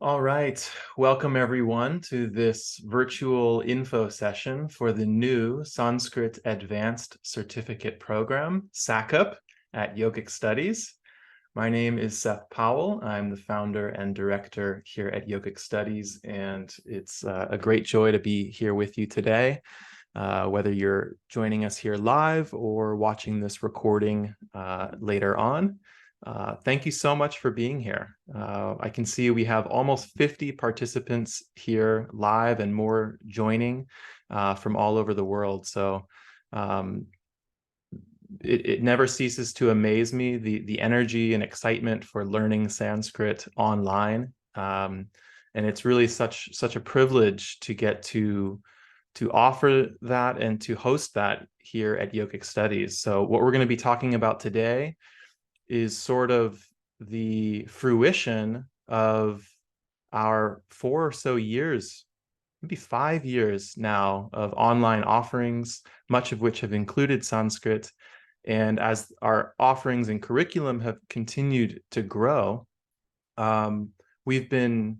All right, welcome everyone to this virtual info session for the new Sanskrit Advanced Certificate Program, SACP, at Yogic Studies. My name is Seth Powell. I'm the founder and director here at Yogic Studies, and it's a great joy to be here with you today, whether you're joining us here live or watching this recording later on. Thank you so much for being here. I can see we have almost 50 participants here live and more joining from all over the world. So it never ceases to amaze me, the energy and excitement for learning Sanskrit online. And it's really such a privilege to get to offer that and to host that here at Yogic Studies. So what we're going to be talking about today is sort of the fruition of our 4 or so years, maybe 5 years now, of online offerings, much of which have included Sanskrit. And as our offerings and curriculum have continued to grow, we've been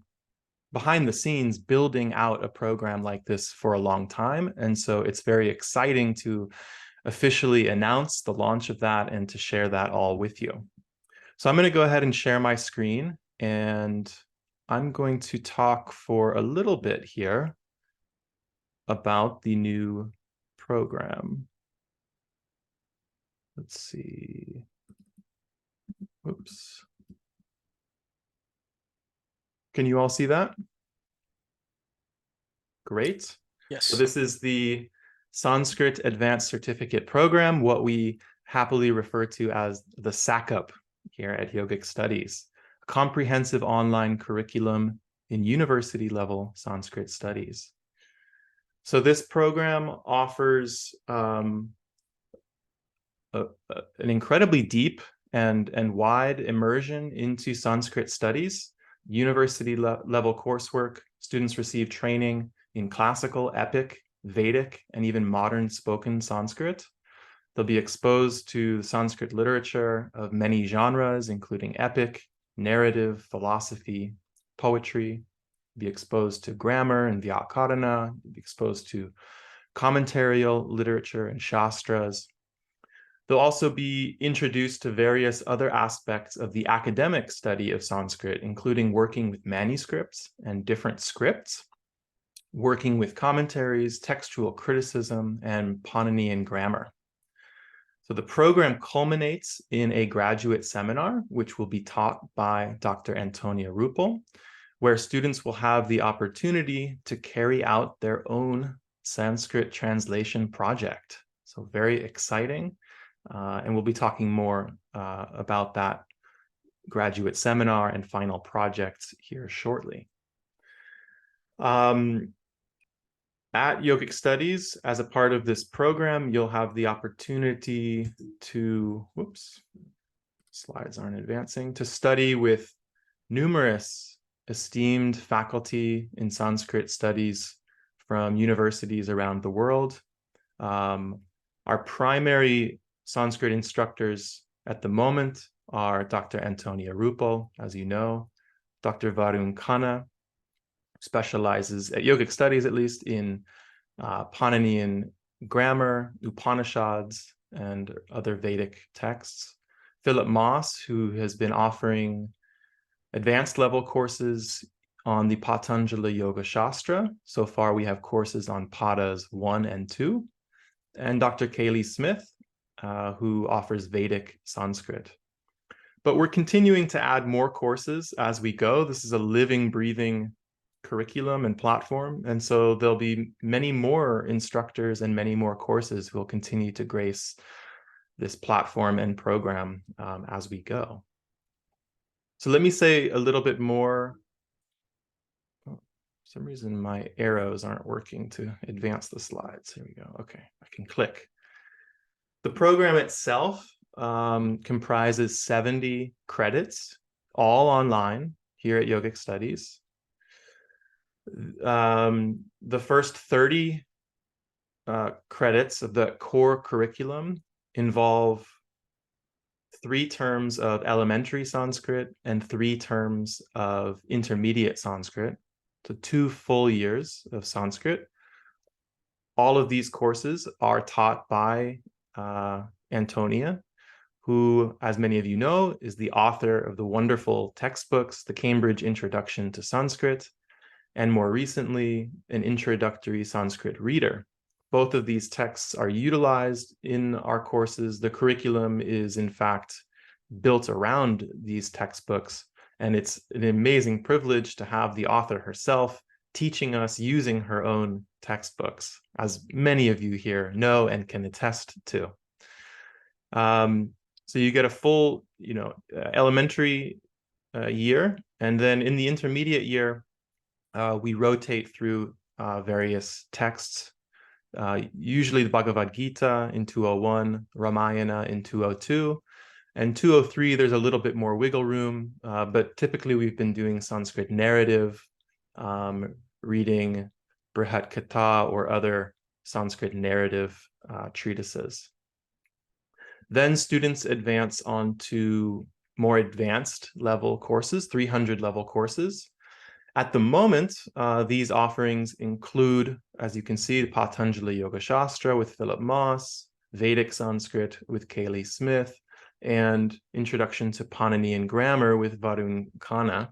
behind the scenes building out a program like this for a long time. And so it's very exciting to officially announce the launch of that and to share that all with you. So I'm going to go ahead and share my screen, and I'm going to talk for a little bit here about the new program. Let's see. Oops. Can you all see that? Great. Yes. So this is the Sanskrit Advanced Certificate Program, what we happily refer to as the SACP here at Yogic Studies, a comprehensive online curriculum in university-level Sanskrit studies. So this program offers an incredibly deep and wide immersion into Sanskrit studies, university-level coursework. Students receive training in classical, epic, Vedic, and even modern spoken Sanskrit. They'll be exposed to Sanskrit literature of many genres, including epic, narrative, philosophy, poetry. Be exposed to grammar and Vyakarana. Be exposed to commentarial literature and Shastras. They'll also be introduced to various other aspects of the academic study of Sanskrit, including working with manuscripts and different scripts, working with commentaries, textual criticism, and Pāṇinian grammar. So the program culminates in a graduate seminar, which will be taught by Dr. Antonia Rupel, where students will have the opportunity to carry out their own Sanskrit translation project. So very exciting. And we'll be talking more about that graduate seminar and final projects here shortly. At Yogic Studies, as a part of this program, you'll have the opportunity to, whoops, slides aren't advancing, to study with numerous esteemed faculty in Sanskrit studies from universities around the world. Our primary Sanskrit instructors at the moment are Dr. Antonia Rupel, as you know, Dr. Varun Khanna, specializes at Yogic Studies, at least, in Pāṇinian grammar, Upanishads, and other Vedic texts. Philip Moss, who has been offering advanced level courses on the Patanjali Yoga Shastra. So far, we have courses on Padas 1 and 2. And Dr. Kaylee Smith, who offers Vedic Sanskrit. But we're continuing to add more courses as we go. This is a living, breathing curriculum and platform. And so there'll be many more instructors and many more courses who will continue to grace this platform and program as we go. So let me say a little bit more. Oh, for some reason, my arrows aren't working to advance the slides. Here we go. Okay, I can click. The program itself comprises 70 credits, all online here at Yogic Studies. The first 30 credits of the core curriculum involve 3 terms of elementary Sanskrit and 3 terms of intermediate Sanskrit, so 2 full years of Sanskrit. All of these courses are taught by Antonia, who, as many of you know, is the author of the wonderful textbooks, the Cambridge Introduction to Sanskrit, and more recently, an introductory Sanskrit reader. Both of these texts are utilized in our courses. The curriculum is, in fact, built around these textbooks, and it's an amazing privilege to have the author herself teaching us using her own textbooks, as many of you here know and can attest to. So you get a full, elementary year, and then in the intermediate year, we rotate through various texts, usually the Bhagavad Gita in 201, Ramayana in 202, and 203, there's a little bit more wiggle room, but typically we've been doing Sanskrit narrative, reading Brihat Katha or other Sanskrit narrative treatises. Then students advance on to more advanced level courses, 300 level courses. At the moment, these offerings include, as you can see, the Patanjali Yoga Shastra with Philip Moss, Vedic Sanskrit with Kaylee Smith, and Introduction to Pāṇinian Grammar with Varun Khanna.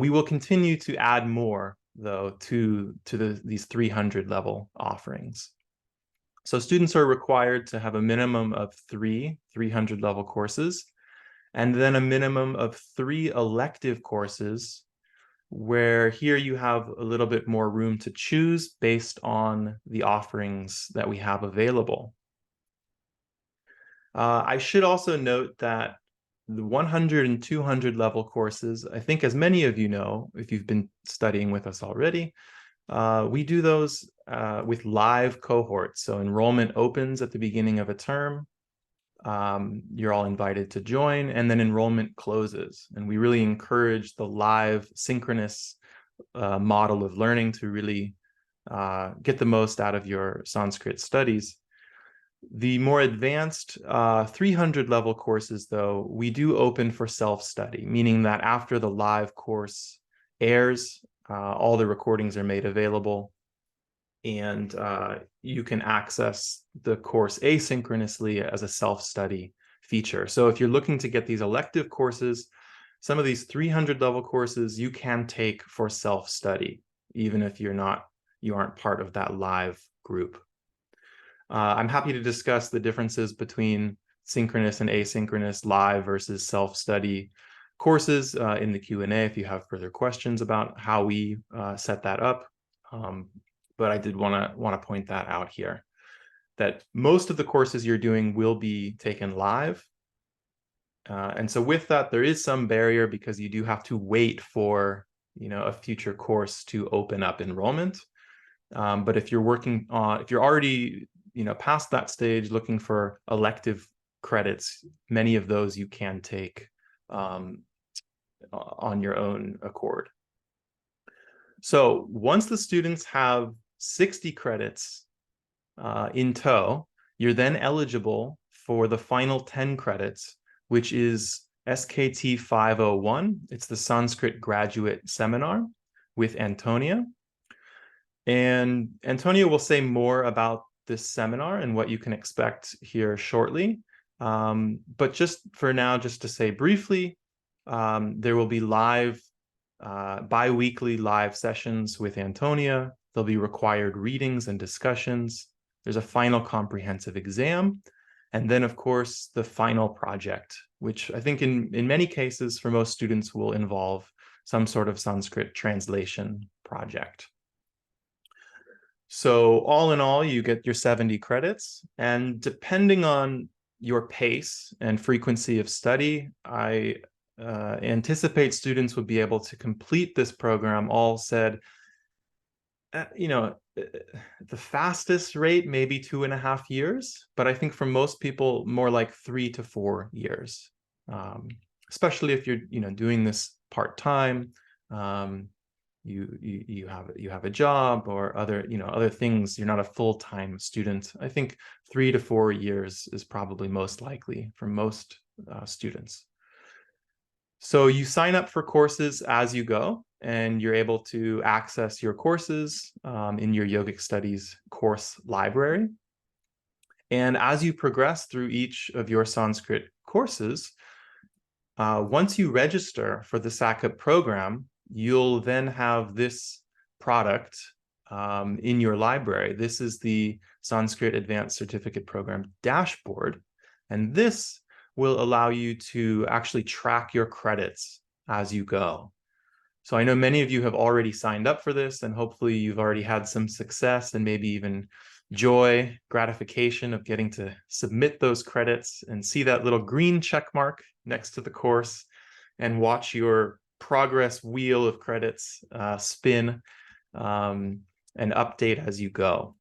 We will continue to add more, though, to these 300 level offerings. So students are required to have a minimum of 3 300 level courses, and then a minimum of 3 elective courses, where here you have a little bit more room to choose based on the offerings that we have available. I should also note that the 100 and 200 level courses, I think as many of you know, if you've been studying with us already, we do those with live cohorts. So enrollment opens at the beginning of a term. You're all invited to join, and then enrollment closes. And we really encourage the live synchronous model of learning to really get the most out of your Sanskrit studies. The more advanced 300 level courses, though, we do open for self-study, meaning that after the live course airs, all the recordings are made available, and you can access the course asynchronously as a self-study feature. So if you're looking to get these elective courses, some of these 300 level courses you can take for self-study, even if you aren't part of that live group. I'm happy to discuss the differences between synchronous and asynchronous, live versus self-study courses in the Q&A if you have further questions about how we set that up. But I did want to point that out here, that most of the courses you're doing will be taken live. And so with that, there is some barrier because you do have to wait for a future course to open up enrollment. But if you're already past that stage looking for elective credits, many of those you can take on your own accord. So once the students have 60 credits in tow, you're then eligible for the final 10 credits, which is SKT 501. It's the Sanskrit Graduate Seminar with Antonia. And Antonia will say more about this seminar and what you can expect here shortly. But just for now, just to say briefly, there will be live, bi-weekly live sessions with Antonia. There'll be required readings and discussions. There's a final comprehensive exam. And then, of course, the final project, which I think in many cases for most students will involve some sort of Sanskrit translation project. So all in all, you get your 70 credits. And depending on your pace and frequency of study, I anticipate students would be able to complete this program all said, the fastest rate, maybe 2.5 years, but I think for most people, more like 3 to 4 years, especially if you're doing this part-time, you have a job or other things. You're not a full-time student. I think 3 to 4 years is probably most likely for most students. So you sign up for courses as you go, and you're able to access your courses in your yogic studies course library. And as you progress through each of your Sanskrit courses, once you register for the SACP program, you'll then have this product in your library. This is the Sanskrit Advanced Certificate Program dashboard. And this will allow you to actually track your credits as you go. So I know many of you have already signed up for this, and hopefully you've already had some success and maybe even joy, gratification of getting to submit those credits and see that little green check mark next to the course and watch your progress wheel of credits spin and update as you go.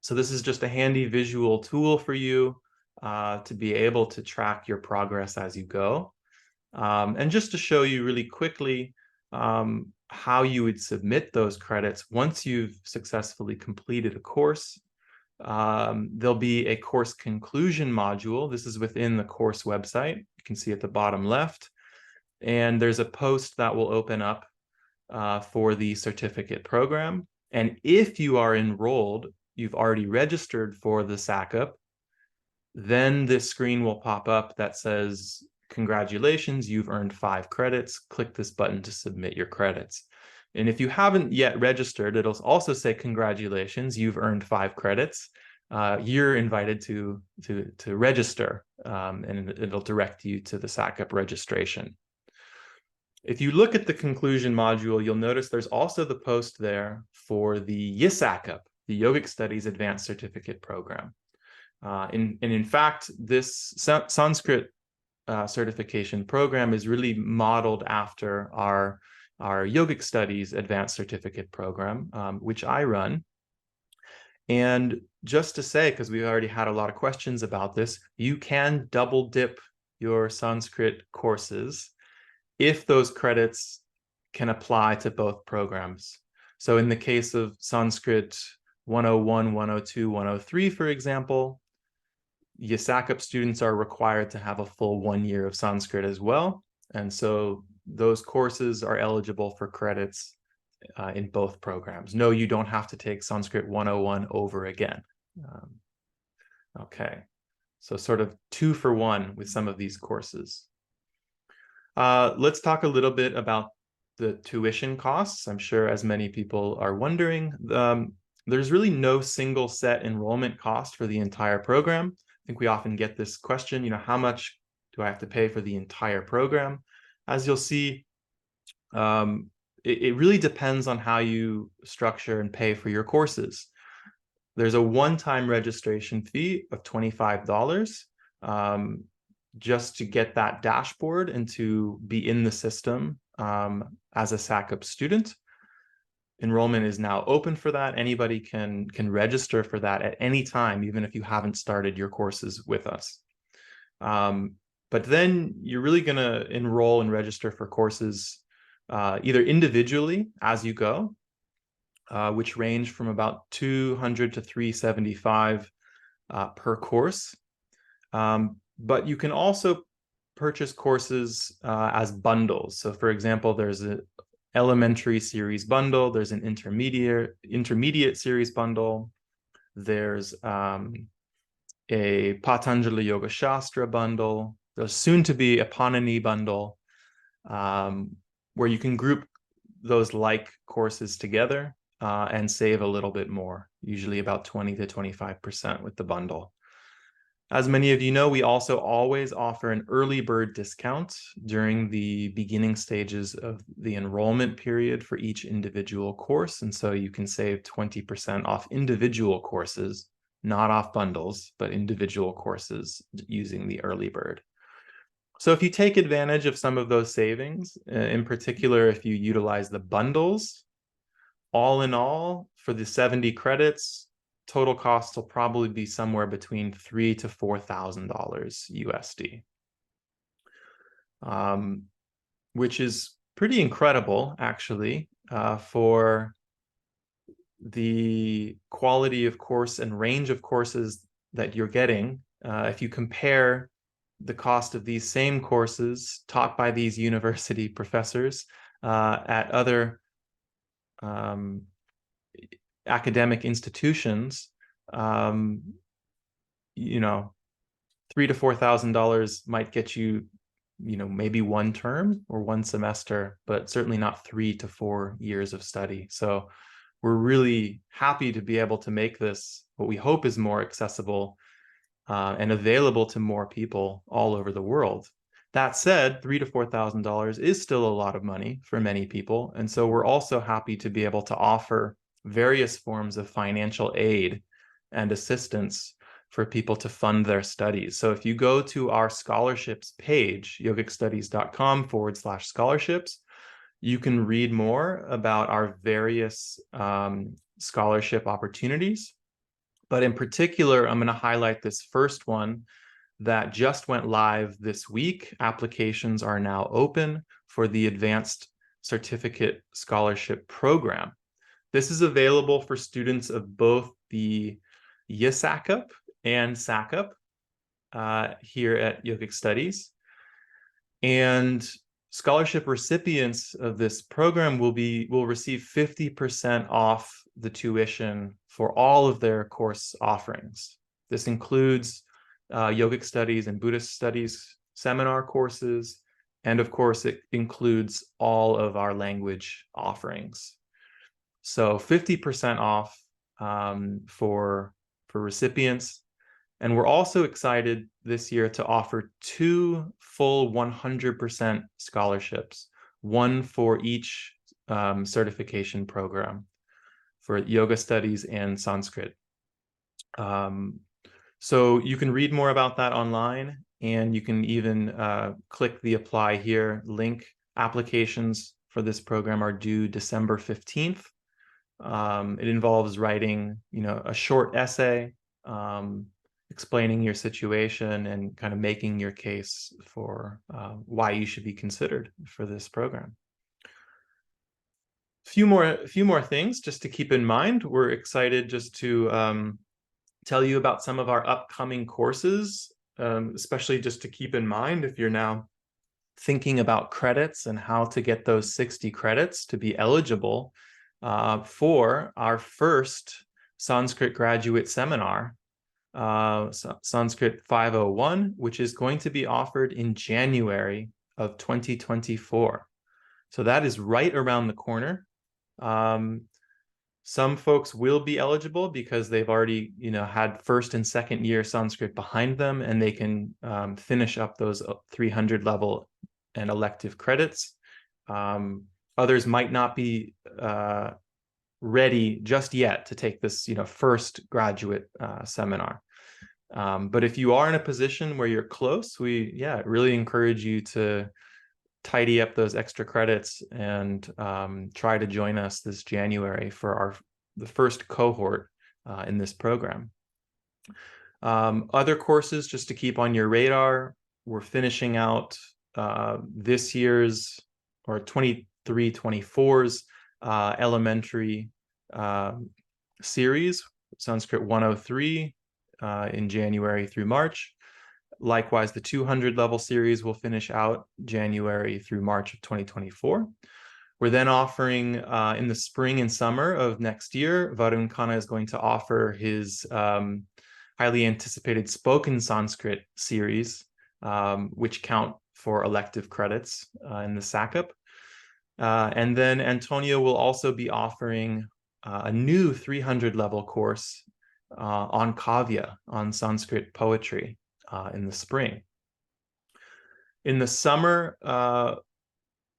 So this is just a handy visual tool for you to be able to track your progress as you go. And just to show you really quickly how you would submit those credits once you've successfully completed a course. There'll be a course conclusion module. This is within the course website. You can see at the bottom left. And there's a post that will open up for the certificate program. And if you are enrolled, you've already registered for the SACP, then this screen will pop up that says, congratulations, you've earned 5 credits. Click this button to submit your credits. And if you haven't yet registered, it'll also say, congratulations, you've earned 5 credits. You're invited to register, and it'll direct you to the SACP registration. If you look at the conclusion module, you'll notice there's also the post there for the YSACP, the Yogic Studies Advanced Certificate Program. In fact, this Sanskrit certification program is really modeled after our Yogic Studies Advanced Certificate Program, which I run. And just to say, because we already had a lot of questions about this, you can double dip your Sanskrit courses if those credits can apply to both programs. So in the case of Sanskrit 101, 102, 103, for example, YSACP students are required to have a full 1 year of Sanskrit as well. And so those courses are eligible for credits in both programs. No, you don't have to take Sanskrit 101 over again. Okay, so sort of 2 for 1 with some of these courses. Let's talk a little bit about the tuition costs. I'm sure as many people are wondering, there's really no single set enrollment cost for the entire program. I think we often get this question, how much do I have to pay for the entire program? As you'll see, it really depends on how you structure and pay for your courses. There's a one-time registration fee of $25 just to get that dashboard and to be in the system as a SACP student. Enrollment is now open for that. Anybody can register for that at any time, even if you haven't started your courses with us. But then you're really going to enroll and register for courses either individually as you go, which range from about $200 to $375 per course. But you can also purchase courses as bundles. So for example, there's an elementary series bundle, there's an intermediate series bundle, there's a Patanjali Yoga Shastra bundle, there's soon to be a Pāṇinian bundle, where you can group those like courses together and save a little bit more, usually about 20 to 25% with the bundle. As many of you know, we also always offer an early bird discount during the beginning stages of the enrollment period for each individual course. And so you can save 20% off individual courses, not off bundles, but individual courses using the early bird. So if you take advantage of some of those savings, in particular, if you utilize the bundles, all in all, for the 70 credits, total cost will probably be somewhere between $3,000 to $4,000 USD, which is pretty incredible, actually, for the quality of course and range of courses that you're getting. If you compare the cost of these same courses taught by these university professors at other academic institutions, you know, $3,000 to $4,000 might get you, maybe one term or one semester, but certainly not 3 to 4 years of study. So we're really happy to be able to make this what we hope is more accessible and available to more people all over the world. That said, $3,000 to $4,000 is still a lot of money for many people. And so we're also happy to be able to offer various forms of financial aid and assistance for people to fund their studies. So if you go to our scholarships page, yogicstudies.com/scholarships, you can read more about our various scholarship opportunities. But in particular, I'm going to highlight this first one that just went live this week. Applications are now open for the Advanced Certificate Scholarship Program. This is available for students of both the SACP and SACP here at Yogic Studies. And scholarship recipients of this program will receive 50% off the tuition for all of their course offerings. This includes Yogic Studies and Buddhist Studies seminar courses, and of course it includes all of our language offerings. So 50% off for recipients. And we're also excited this year to offer 2 full 100% scholarships, one for each certification program for Yoga Studies and Sanskrit. So you can read more about that online, and you can even click the apply here link. Applications for this program are due December 15th. It involves writing, a short essay, explaining your situation and kind of making your case for why you should be considered for this program. A few more things just to keep in mind. We're excited just to tell you about some of our upcoming courses, especially just to keep in mind if you're now thinking about credits and how to get those 60 credits to be eligible for our first Sanskrit graduate seminar, Sanskrit 501, which is going to be offered in January of 2024. So that is right around the corner. Some folks will be eligible because they've already, had first and second year Sanskrit behind them, and they can finish up those 300 level and elective credits. Others might not be ready just yet to take this, first graduate seminar. But if you are in a position where you're close, we really encourage you to tidy up those extra credits and try to join us this January for the first cohort in this program. Other courses just to keep on your radar, we're finishing out this year's or 23-24's elementary series, Sanskrit 103 in January through March. Likewise, the 200 level series will finish out January through March of 2024. We're then offering in the spring and summer of next year, Varun Khanna is going to offer his highly anticipated spoken Sanskrit series, which count for elective credits in the SACP. And then Antonia will also be offering a new 300 level course on Kavya, on Sanskrit poetry in the spring. In the summer,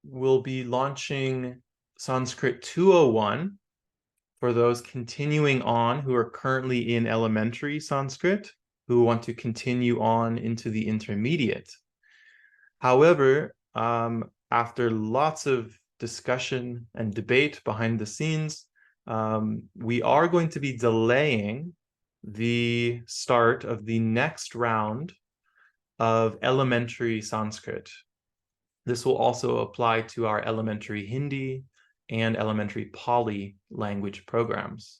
we'll be launching Sanskrit 201 for those continuing on who are currently in elementary Sanskrit, who want to continue on into the intermediate. However, after lots of discussion and debate behind the scenes, we are going to be delaying the start of the next round of elementary Sanskrit. This will also apply to our elementary Hindi and elementary Pali language programs.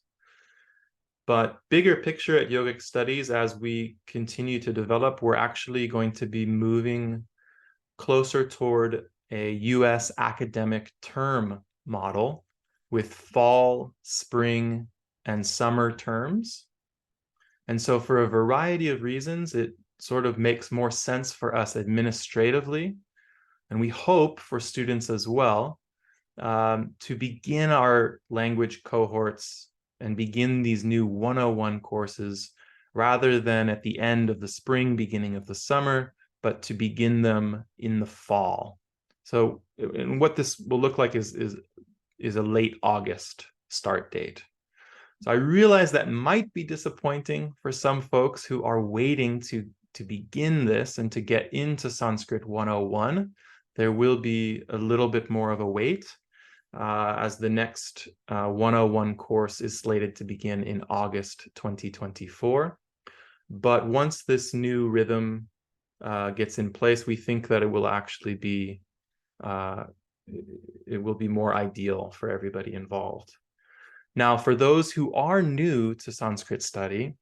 But bigger picture at Yogic Studies, as we continue to develop, we're actually going to be moving closer toward a US academic term model with fall, spring, and summer terms. And so for a variety of reasons, it sort of makes more sense for us administratively, and we hope for students as well, to begin our language cohorts and begin these new 101 courses rather than at the end of the spring, beginning of the summer, but to begin them in the fall. So, and what this will look like is a late August start date. So I realize that might be disappointing for some folks who are waiting to begin this and to get into Sanskrit 101. There will be a little bit more of a wait, as the next 101 course is slated to begin in August 2024. But once this new rhythm gets in place, we think that it will actually be more ideal for everybody involved. Now, for those who are new to Sanskrit study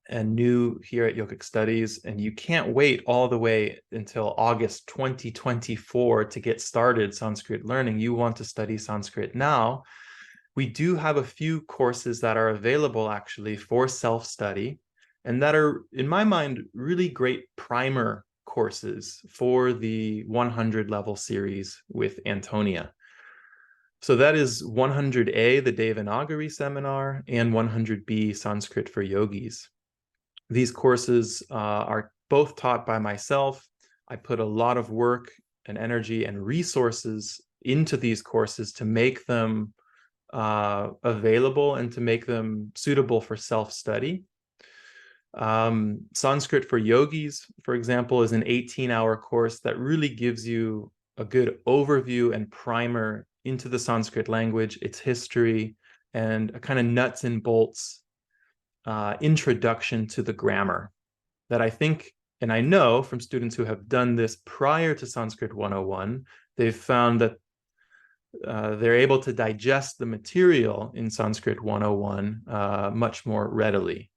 and new here at Yogic Studies, and you can't wait all the way until August 2024 to get started Sanskrit learning, you want to study Sanskrit now, we do have a few courses that are available actually for self-study, and that are, in my mind, really great primer courses for the 100 level series with Antonia. So that is 100A, the Devanagari seminar, and 100B, Sanskrit for Yogis. These courses are both taught by myself. I put a lot of work and energy and resources into these courses to make them available and to make them suitable for self-study. Sanskrit for Yogis, for example, is an 18-hour course that really gives you a good overview and primer into the Sanskrit language, its history, and a kind of nuts and bolts introduction to the grammar that I think, and I know from students who have done this prior to Sanskrit 101, they've found that they're able to digest the material in Sanskrit 101 much more readily.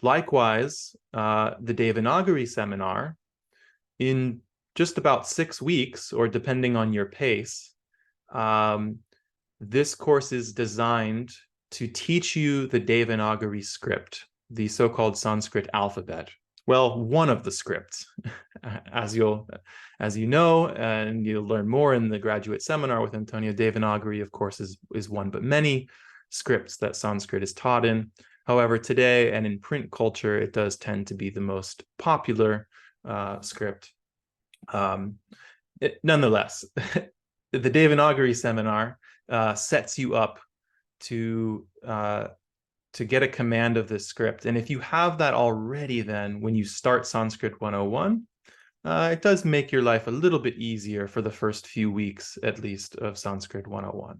Likewise, the Devanagari seminar, in just about 6 weeks, or depending on your pace, this course is designed to teach you the Devanagari script, the so-called Sanskrit alphabet. Well, one of the scripts, as you know, and you'll learn more in the graduate seminar with Antonia. Devanagari, of course, is one but many scripts that Sanskrit is taught in. However, today and in print culture, it does tend to be the most popular script. Nonetheless, the Devanagari seminar sets you up to get a command of this script. And if you have that already, then when you start Sanskrit 101, it does make your life a little bit easier for the first few weeks, at least, of Sanskrit 101.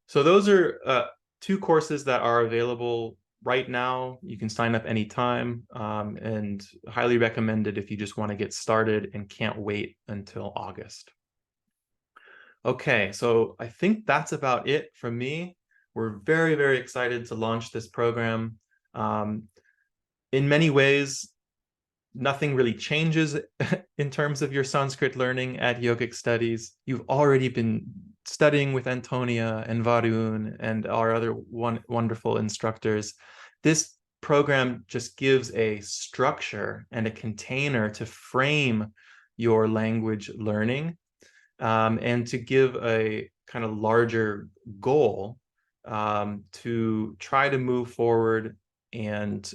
So those are 2 courses that are available right now. You can sign up anytime, and highly recommended if you just want to get started and can't wait until August. Okay, so I think that's about it from me. We're very, very excited to launch this program. In many ways, nothing really changes in terms of your Sanskrit learning at Yogic Studies. You've already been studying with Antonia and Varun and our other wonderful instructors. This program just gives a structure and a container to frame your language learning, and to give a kind of larger goal, to try to move forward and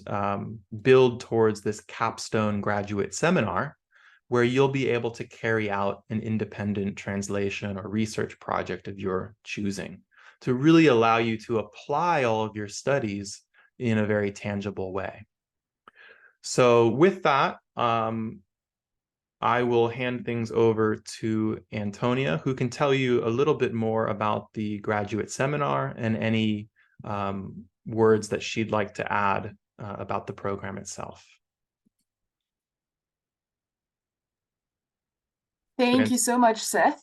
build towards this capstone graduate seminar, where you'll be able to carry out an independent translation or research project of your choosing, to really allow you to apply all of your studies in a very tangible way. So with that, I will hand things over to Antonia, who can tell you a little bit more about the graduate seminar and any words that she'd like to add about the program itself. Thank you so much, Seth.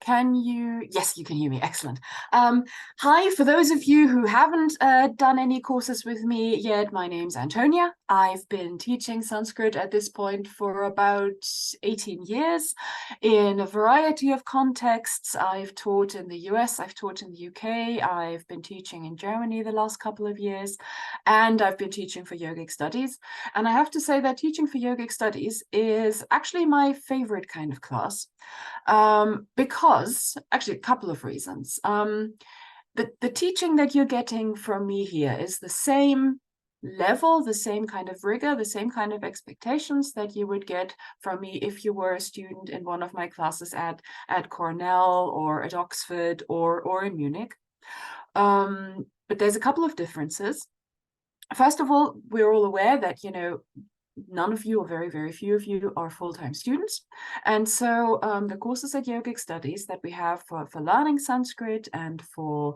Can you? Yes, you can hear me. Excellent. Hi, for those of you who haven't done any courses with me yet, my name's Antonia. I've been teaching Sanskrit at this point for about 18 years in a variety of contexts. I've taught in the US, I've taught in the UK, I've been teaching in Germany the last couple of years, and I've been teaching for yogic studies. And I have to say that teaching for yogic studies is actually my favorite kind of class. Because actually a couple of reasons. The teaching that you're getting from me here is the same level, the same kind of rigor, the same kind of expectations that you would get from me if you were a student in one of my classes at Cornell or at Oxford or in Munich. But there's a couple of differences. First of all, we're all aware that, none of you, or very, very few of you, are full-time students. And so the courses at Yogic Studies that we have for learning Sanskrit and for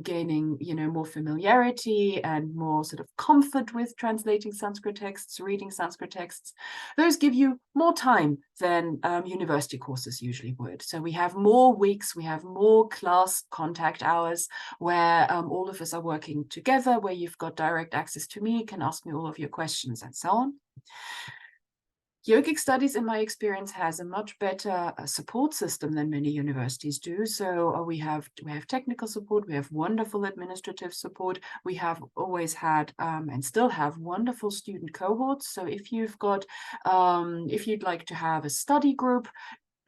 gaining, more familiarity and more sort of comfort with translating Sanskrit texts, reading Sanskrit texts, those give you more time than university courses usually would. So we have more weeks, we have more class contact hours where all of us are working together, where you've got direct access to me, can ask me all of your questions and so on. Yogic Studies, in my experience, has a much better support system than many universities do. So we have technical support, we have wonderful administrative support, we have always had and still have wonderful student cohorts. So if you've got, if you'd like to have a study group,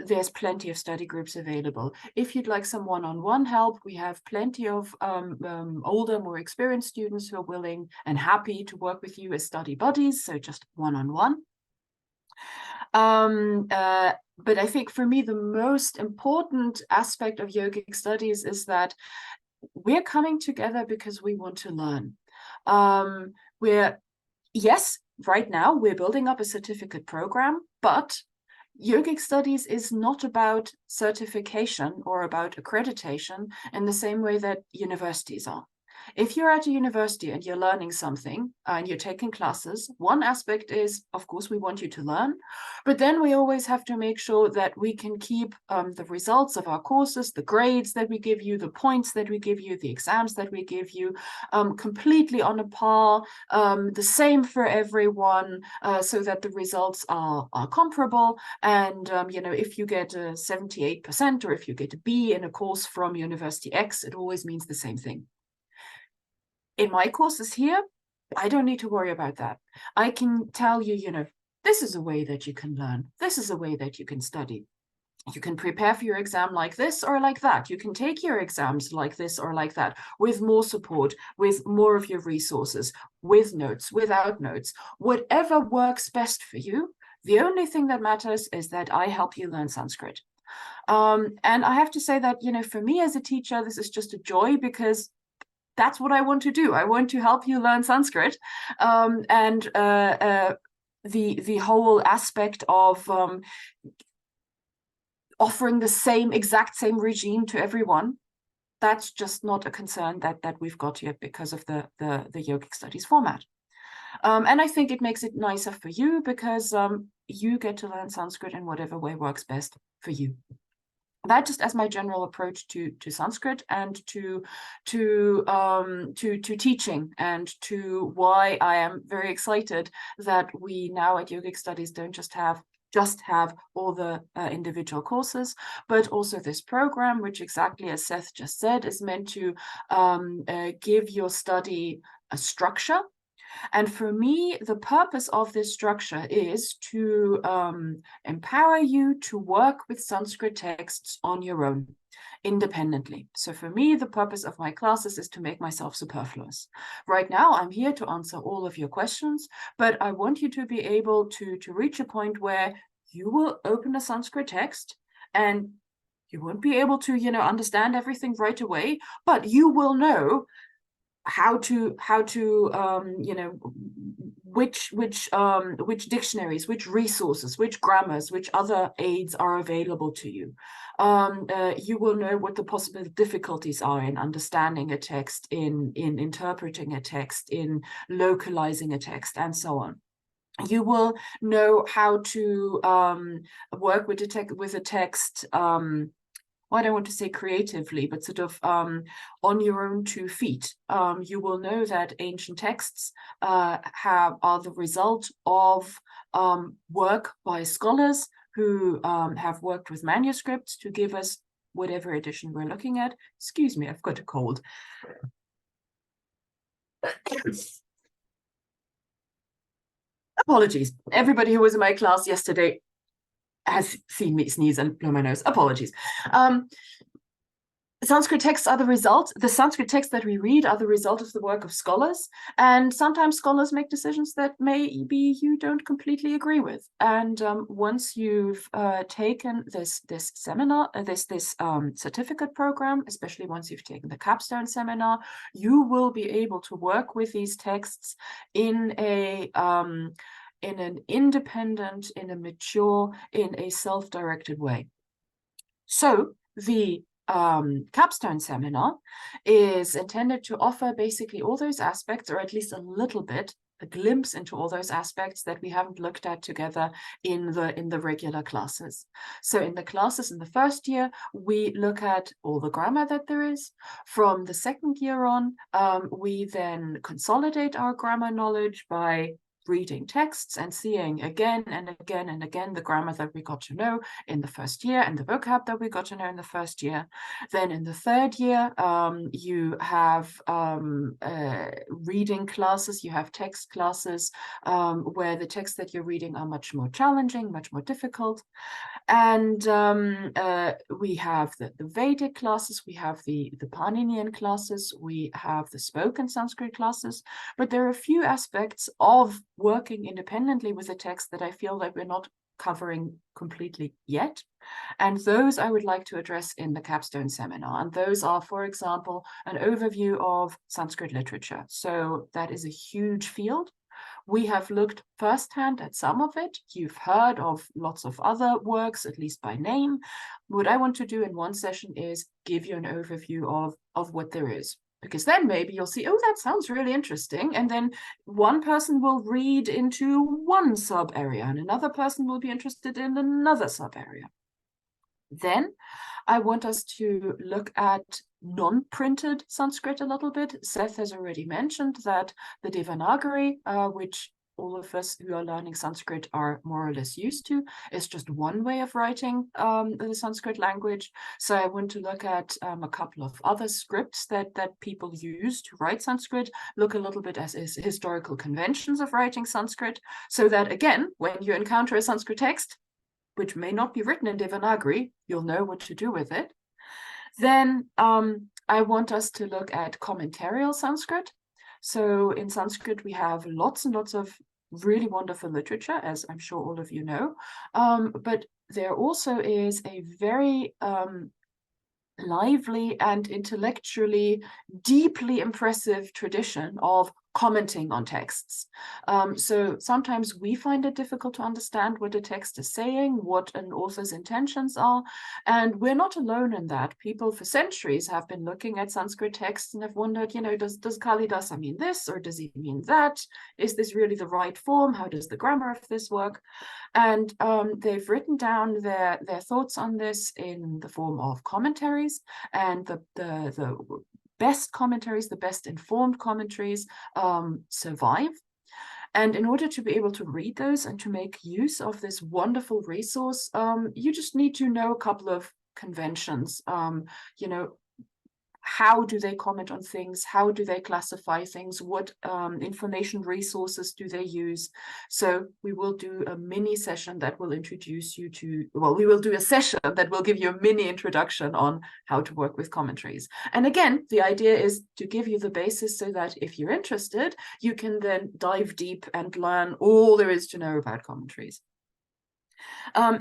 there's plenty of study groups available. If you'd like some one-on-one help, we have plenty of older, more experienced students who are willing and happy to work with you as study buddies, so just one-on-one. But I think for me, the most important aspect of yogic studies is that we're coming together because we want to learn. Yes, right now we're building up a certificate program, but yogic studies is not about certification or about accreditation in the same way that universities are. If you're at a university and you're learning something and you're taking classes, one aspect is, of course, we want you to learn, but then we always have to make sure that we can keep the results of our courses, the grades that we give you, the points that we give you, the exams that we give you, completely on a par, the same for everyone, so that the results are comparable. And, if you get a 78% or if you get a B in a course from University X, it always means the same thing. In my courses here, I don't need to worry about that. I can tell you, this is a way that you can learn. This is a way that you can study. You can prepare for your exam like this or like that. You can take your exams like this or like that, with more support, with more of your resources, with notes, without notes, whatever works best for you. The only thing that matters is that I help you learn Sanskrit. And I have to say that, for me as a teacher, this is just a joy, because that's what I want to do. I want to help you learn Sanskrit. And the whole aspect of offering the exact same regime to everyone, that's just not a concern that we've got yet because of the yogic studies format. And I think it makes it nicer for you because you get to learn Sanskrit in whatever way works best for you. That just as my general approach to Sanskrit and to teaching, and to why I am very excited that we now at Yogic Studies don't just have all the individual courses, but also this program, which, exactly as Seth just said, is meant to give your study a structure. And for me, the purpose of this structure is to empower you to work with Sanskrit texts on your own, independently. So for me, the purpose of my classes is to make myself superfluous. Right now, I'm here to answer all of your questions, but I want you to be able to reach a point where you will open a Sanskrit text, and you won't be able to, understand everything right away, but you will know how to which dictionaries, which resources, which grammars, which other aids are available to you. You will know what the possible difficulties are in understanding a text, in interpreting a text, in localizing a text, and so on. You will know how to work with a text well, I don't want to say creatively, but sort of on your own 2 feet. You will know that ancient texts are the result of work by scholars who have worked with manuscripts to give us whatever edition we're looking at. Excuse me, I've got a cold. Apologies. Everybody who was in my class yesterday has seen me sneeze and blow my nose. Apologies. Sanskrit texts are the Sanskrit texts that we read are the result of the work of scholars. And sometimes scholars make decisions that maybe you don't completely agree with. And once you've taken this seminar, this certificate program, especially once you've taken the Capstone Seminar, you will be able to work with these texts in an independent, in a mature, in a self-directed way. So the Capstone Seminar is intended to offer basically all those aspects, or at least a little bit, a glimpse into all those aspects that we haven't looked at together in the regular classes. So in the classes in the first year, we look at all the grammar that there is. From the second year on, we then consolidate our grammar knowledge by reading texts and seeing again and again and again the grammar that we got to know in the first year and the vocab that we got to know in the first year. Then in the third year, you have reading classes, you have text classes where the texts that you're reading are much more challenging, much more difficult. And we have the Vedic classes, we have the Pāṇinian classes, we have the spoken Sanskrit classes, but there are a few aspects of working independently with the text that I feel that we're not covering completely yet. And those I would like to address in the Capstone Seminar. And those are, for example, an overview of Sanskrit literature. So that is a huge field. We have looked firsthand at some of it. You've heard of lots of other works, at least by name. What I want to do in one session is give you an overview of what there is. Because then maybe you'll see, oh, that sounds really interesting. And then one person will read into one sub area and another person will be interested in another sub area. Then I want us to look at non-printed Sanskrit a little bit. Seth has already mentioned that the Devanagari, which all of us who are learning Sanskrit are more or less used to, is just one way of writing the Sanskrit language. So I want to look at a couple of other scripts that people use to write Sanskrit, look a little bit at historical conventions of writing Sanskrit, so that again, when you encounter a Sanskrit text, which may not be written in Devanagari, you'll know what to do with it. Then I want us to look at commentarial Sanskrit. So in Sanskrit, we have lots and lots of really wonderful literature, as I'm sure all of you know. But there also is a very lively and intellectually deeply impressive tradition of commenting on texts. So sometimes we find it difficult to understand what a text is saying, what an author's intentions are, and we're not alone in that. People for centuries have been looking at Sanskrit texts and have wondered, you know, does Kalidasa mean this or does he mean that? Is this really the right form? How does the grammar of this work? And they've written down their thoughts on this in the form of commentaries, and the best commentaries, the best informed commentaries survive. And in order to be able to read those and to make use of this wonderful resource, you just need to know a couple of conventions. You know, how do they comment on things? How do they classify things? What information resources do they use? So we will do a mini session that will introduce you to, well, we will do a session that will give you a mini introduction on how to work with commentaries. And again, the idea is to give you the basis so that if you're interested, you can then dive deep and learn all there is to know about commentaries.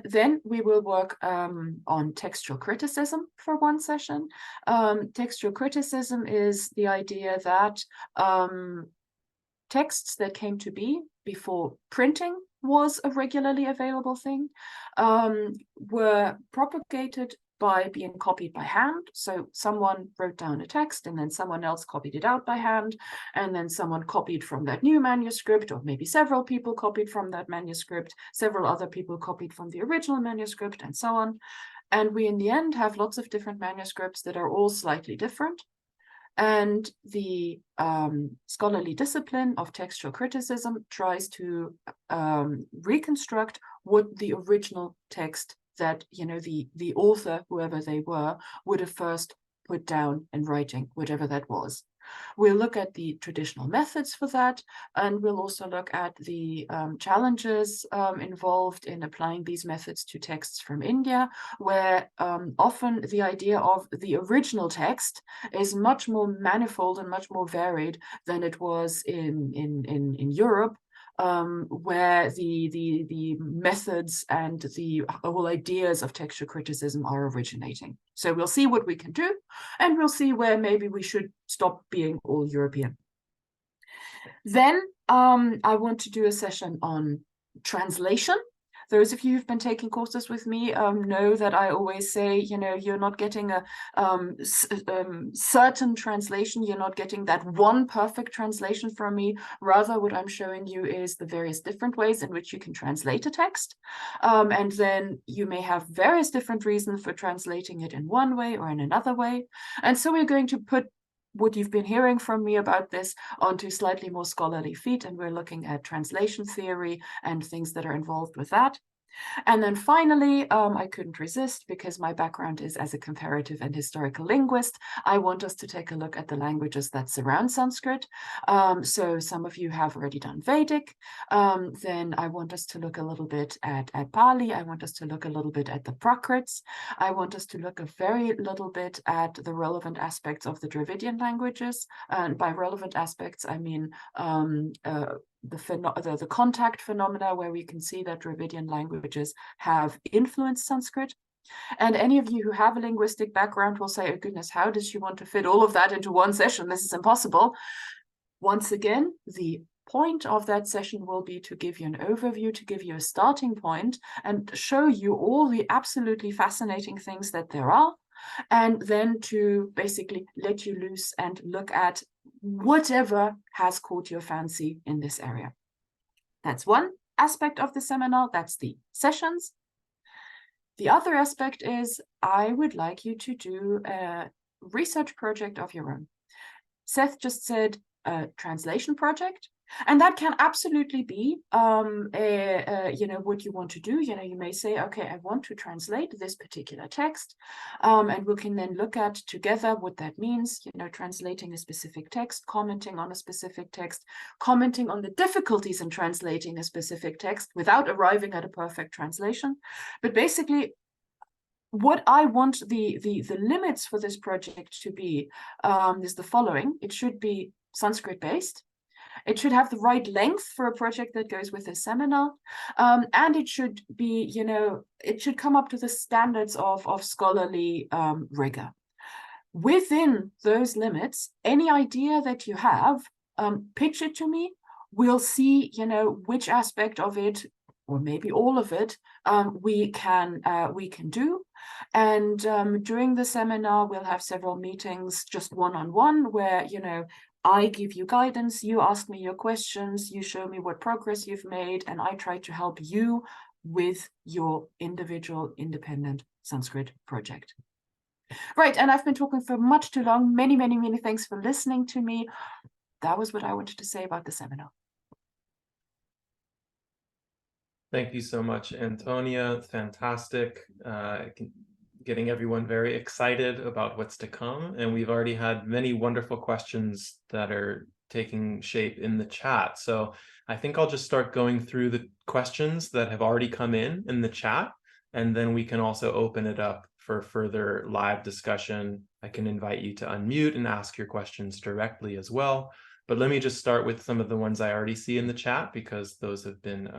Then we will work on textual criticism for one session. Textual criticism is the idea that texts that came to be before printing was a regularly available thing were propagated by being copied by hand. So someone wrote down a text and then someone else copied it out by hand, and then someone copied from that new manuscript, or maybe several people copied from that manuscript, several other people copied from the original manuscript, and so on. And we in the end have lots of different manuscripts that are all slightly different. And the scholarly discipline of textual criticism tries to reconstruct what the original text that, you know, the author, whoever they were, would have first put down in writing, whatever that was. We'll look at the traditional methods for that, and we'll also look at the challenges involved in applying these methods to texts from India, where often the idea of the original text is much more manifold and much more varied than it was in Europe, where the methods and the whole ideas of textual criticism are originating. So we'll see what we can do, and we'll see where maybe we should stop being all European. Then I want to do a session on translation. Those of you who've been taking courses with me know that I always say, you know, you're not getting a certain translation. You're not getting that one perfect translation from me. Rather, what I'm showing you is the various different ways in which you can translate a text. And then you may have various different reasons for translating it in one way or in another way. And so we're going to put what you've been hearing from me about this onto slightly more scholarly feet, and we're looking at translation theory and things that are involved with that. And then finally, I couldn't resist, because my background is as a comparative and historical linguist. I want us to take a look at the languages that surround Sanskrit. So some of you have already done Vedic. Then I want us to look a little bit at Pali. I want us to look a little bit at the Prakrits. I want us to look a very little bit at the relevant aspects of the Dravidian languages. And by relevant aspects, I mean the contact phenomena, where we can see that Dravidian languages have influenced Sanskrit. And any of you who have a linguistic background will say, oh goodness, how does she want to fit all of that into one session? This is impossible. Once again, the point of that session will be to give you an overview, to give you a starting point, and show you all the absolutely fascinating things that there are, and then to basically let you loose and look at whatever has caught your fancy in this area. That's one aspect of the seminar. That's the sessions. The other aspect is I would like you to do a research project of your own. Seth just said a translation project. And that can absolutely be, you know, what you want to do. You know, you may say, okay, I want to translate this particular text, and we can then look at together what that means. You know, translating a specific text, commenting on a specific text, commenting on the difficulties in translating a specific text without arriving at a perfect translation. But basically, what I want the limits for this project to be is the following. It should be Sanskrit based. It should have the right length for a project that goes with a seminar, and it should be, you know, it should come up to the standards of scholarly rigor. Within those limits, any idea that you have, pitch it to me. We'll see, you know, which aspect of it, or maybe all of it, we can do. And during the seminar, we'll have several meetings, just one-on-one, where, you know, I give you guidance, you ask me your questions, you show me what progress you've made, and I try to help you with your individual independent Sanskrit project. Right, and I've been talking for much too long. Many, many, many thanks for listening to me. That was what I wanted to say about the seminar. Thank you so much, Antonia. Fantastic. Getting everyone very excited about what's to come. And we've already had many wonderful questions that are taking shape in the chat. So I think I'll just start going through the questions that have already come in the chat, and then we can also open it up for further live discussion. I can invite you to unmute and ask your questions directly as well. But let me just start with some of the ones I already see in the chat, because those have been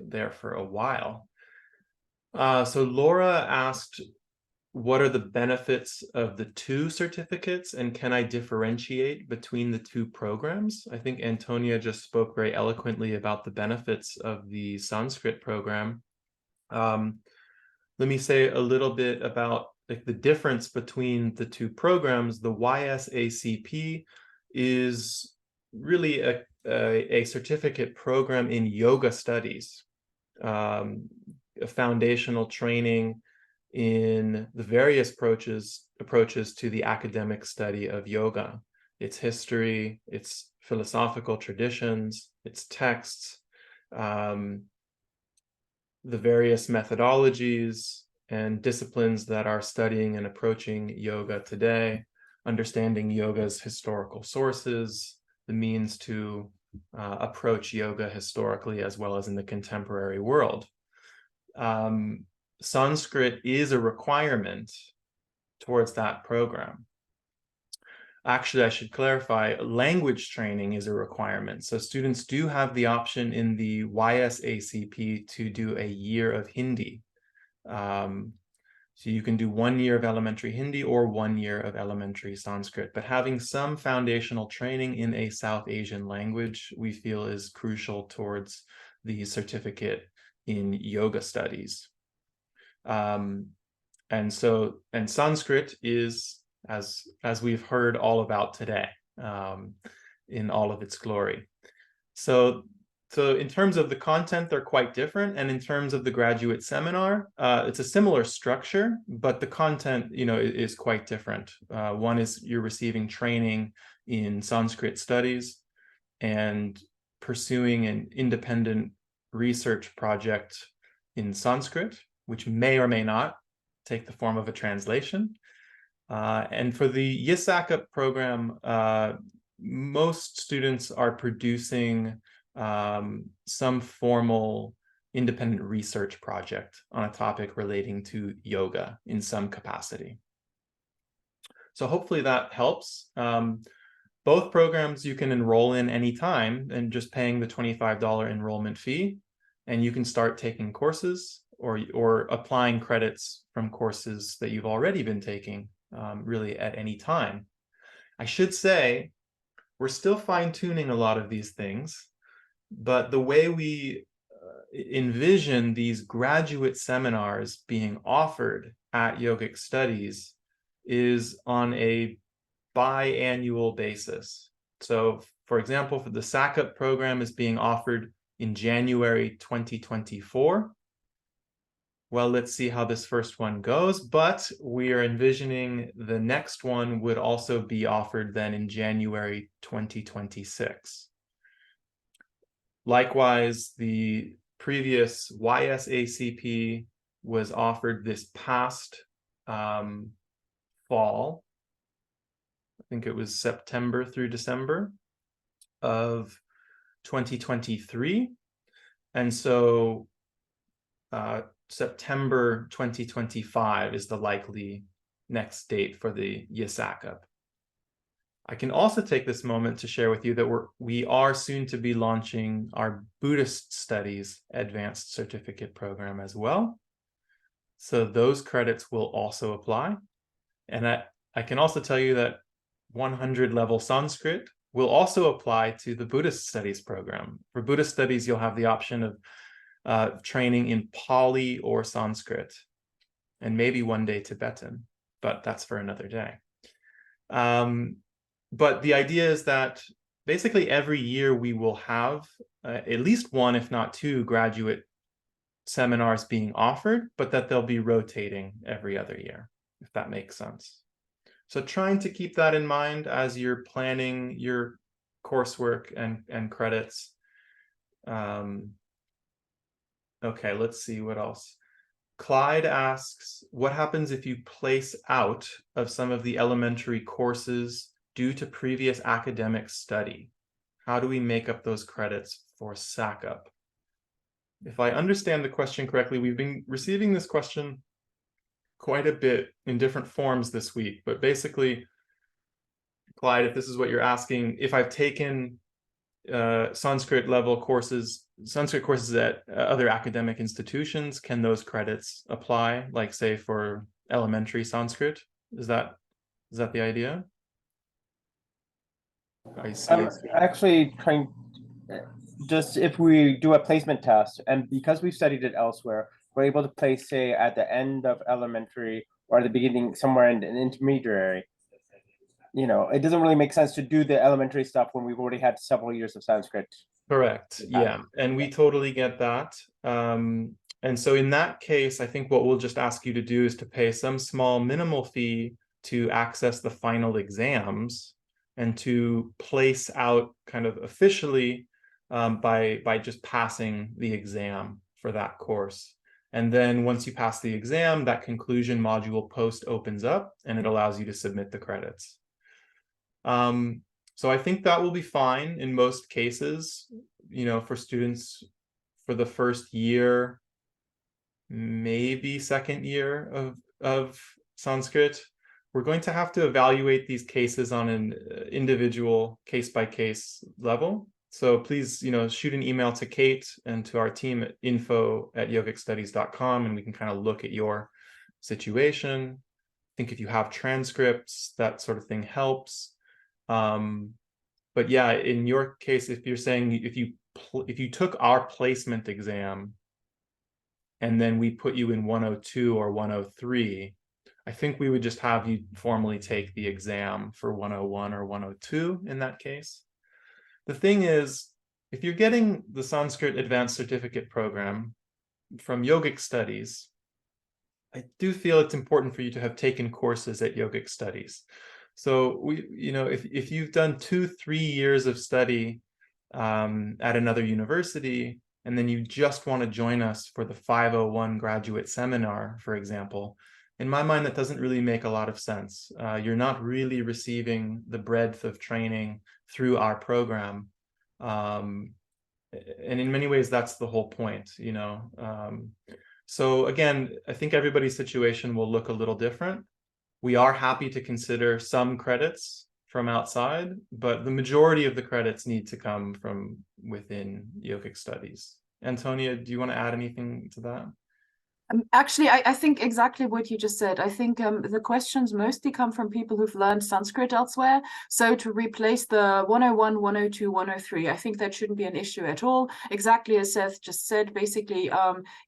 there for a while. So Laura asked, what are the benefits of the two certificates, and can I differentiate between the two programs? I think Antonia just spoke very eloquently about the benefits of the Sanskrit program. Let let me say a little bit about like the difference between the two programs. The YSACP is really a certificate program in yoga studies, a foundational training in the various approaches to the academic study of yoga, its history, its philosophical traditions, its texts, the various methodologies and disciplines that are studying and approaching yoga today, understanding yoga's historical sources, the means to approach yoga historically as well as in the contemporary world. Sanskrit is a requirement towards that program. Actually, I should clarify, language training is a requirement. So students do have the option in the YSACP to do a year of Hindi. So you can do 1 year of elementary Hindi or 1 year of elementary Sanskrit. But having some foundational training in a South Asian language, we feel is crucial towards the certificate in yoga studies. And Sanskrit is, as we've heard all about today, in all of its glory. So in terms of the content, they're quite different. And in terms of the graduate seminar, it's a similar structure, but the content, is quite different. One is you're receiving training in Sanskrit studies and pursuing an independent research project in Sanskrit, which may or may not take the form of a translation. And for the SACP program, most students are producing some formal independent research project on a topic relating to yoga in some capacity. So hopefully that helps. Both programs you can enroll in anytime and just paying the $25 enrollment fee, and you can start taking courses or applying credits from courses that you've already been taking really at any time. I should say we're still fine-tuning a lot of these things, but the way we envision these graduate seminars being offered at Yogic Studies is on a biannual basis. So, for example, for the SACP program is being offered in January 2024. Well, let's see how this first one goes, but we are envisioning the next one would also be offered then in January 2026. Likewise, the previous YSACP was offered this past fall. I think it was September through December of 2023. And so September 2025 is the likely next date for the SACP. I can also take this moment to share with you that we are soon to be launching our Buddhist Studies Advanced Certificate Program as well. So those credits will also apply. And I can also tell you that 100 level Sanskrit will also apply to the Buddhist Studies program. For Buddhist Studies, you'll have the option of training in Pali or Sanskrit, and maybe one day Tibetan, but that's for another day. But the idea is that basically every year we will have at least one, if not two, graduate seminars being offered, but that they'll be rotating every other year, if that makes sense. So trying to keep that in mind as you're planning your coursework and credits. Okay, let's see what else. Clyde asks, what happens if you place out of some of the elementary courses due to previous academic study? How do we make up those credits for SACP? If I understand the question correctly, we've been receiving this question quite a bit in different forms this week, but basically, Clyde, if this is what you're asking, if I've taken Sanskrit courses at other academic institutions, can those credits apply, like say for elementary Sanskrit? Is that the idea? I see. I'm actually trying, just if we do a placement test, and because we've studied it elsewhere, we're able to place, say, at the end of elementary or at the beginning, somewhere in an intermediary, you know, it doesn't really make sense to do the elementary stuff when we've already had several years of Sanskrit. Correct. Yeah. And we totally get that. And so in that case, I think what we'll just ask you to do is to pay some small minimal fee to access the final exams and to place out kind of officially by just passing the exam for that course. And then once you pass the exam, that conclusion module post opens up and it allows you to submit the credits. So I think that will be fine in most cases, you know, for students for the first year, maybe second year of Sanskrit. We're going to have to evaluate these cases on an individual case-by-case level. So please, you know, shoot an email to Kate and to our team at info@yogicstudies.com, and we can kind of look at your situation. I think if you have transcripts, that sort of thing helps. But yeah, in your case, if you're saying if you took our placement exam and then we put you in 102 or 103, I think we would just have you formally take the exam for 101 or 102 in that case. The thing is, if you're getting the Sanskrit Advanced Certificate Program from Yogic Studies, I do feel it's important for you to have taken courses at Yogic Studies. So we, you know, if you've done 2-3 years of study at another university, and then you just want to join us for the 501 graduate seminar, for example, in my mind, that doesn't really make a lot of sense. You're not really receiving the breadth of training through our program. And in many ways, that's the whole point, you know. So again, I think everybody's situation will look a little different. We are happy to consider some credits from outside, but the majority of the credits need to come from within Yogic Studies. Antonia, do you want to add anything to that? Actually, I think exactly what you just said. I think the questions mostly come from people who've learned Sanskrit elsewhere. So to replace the 101, 102, 103, I think that shouldn't be an issue at all. Exactly as Seth just said, basically,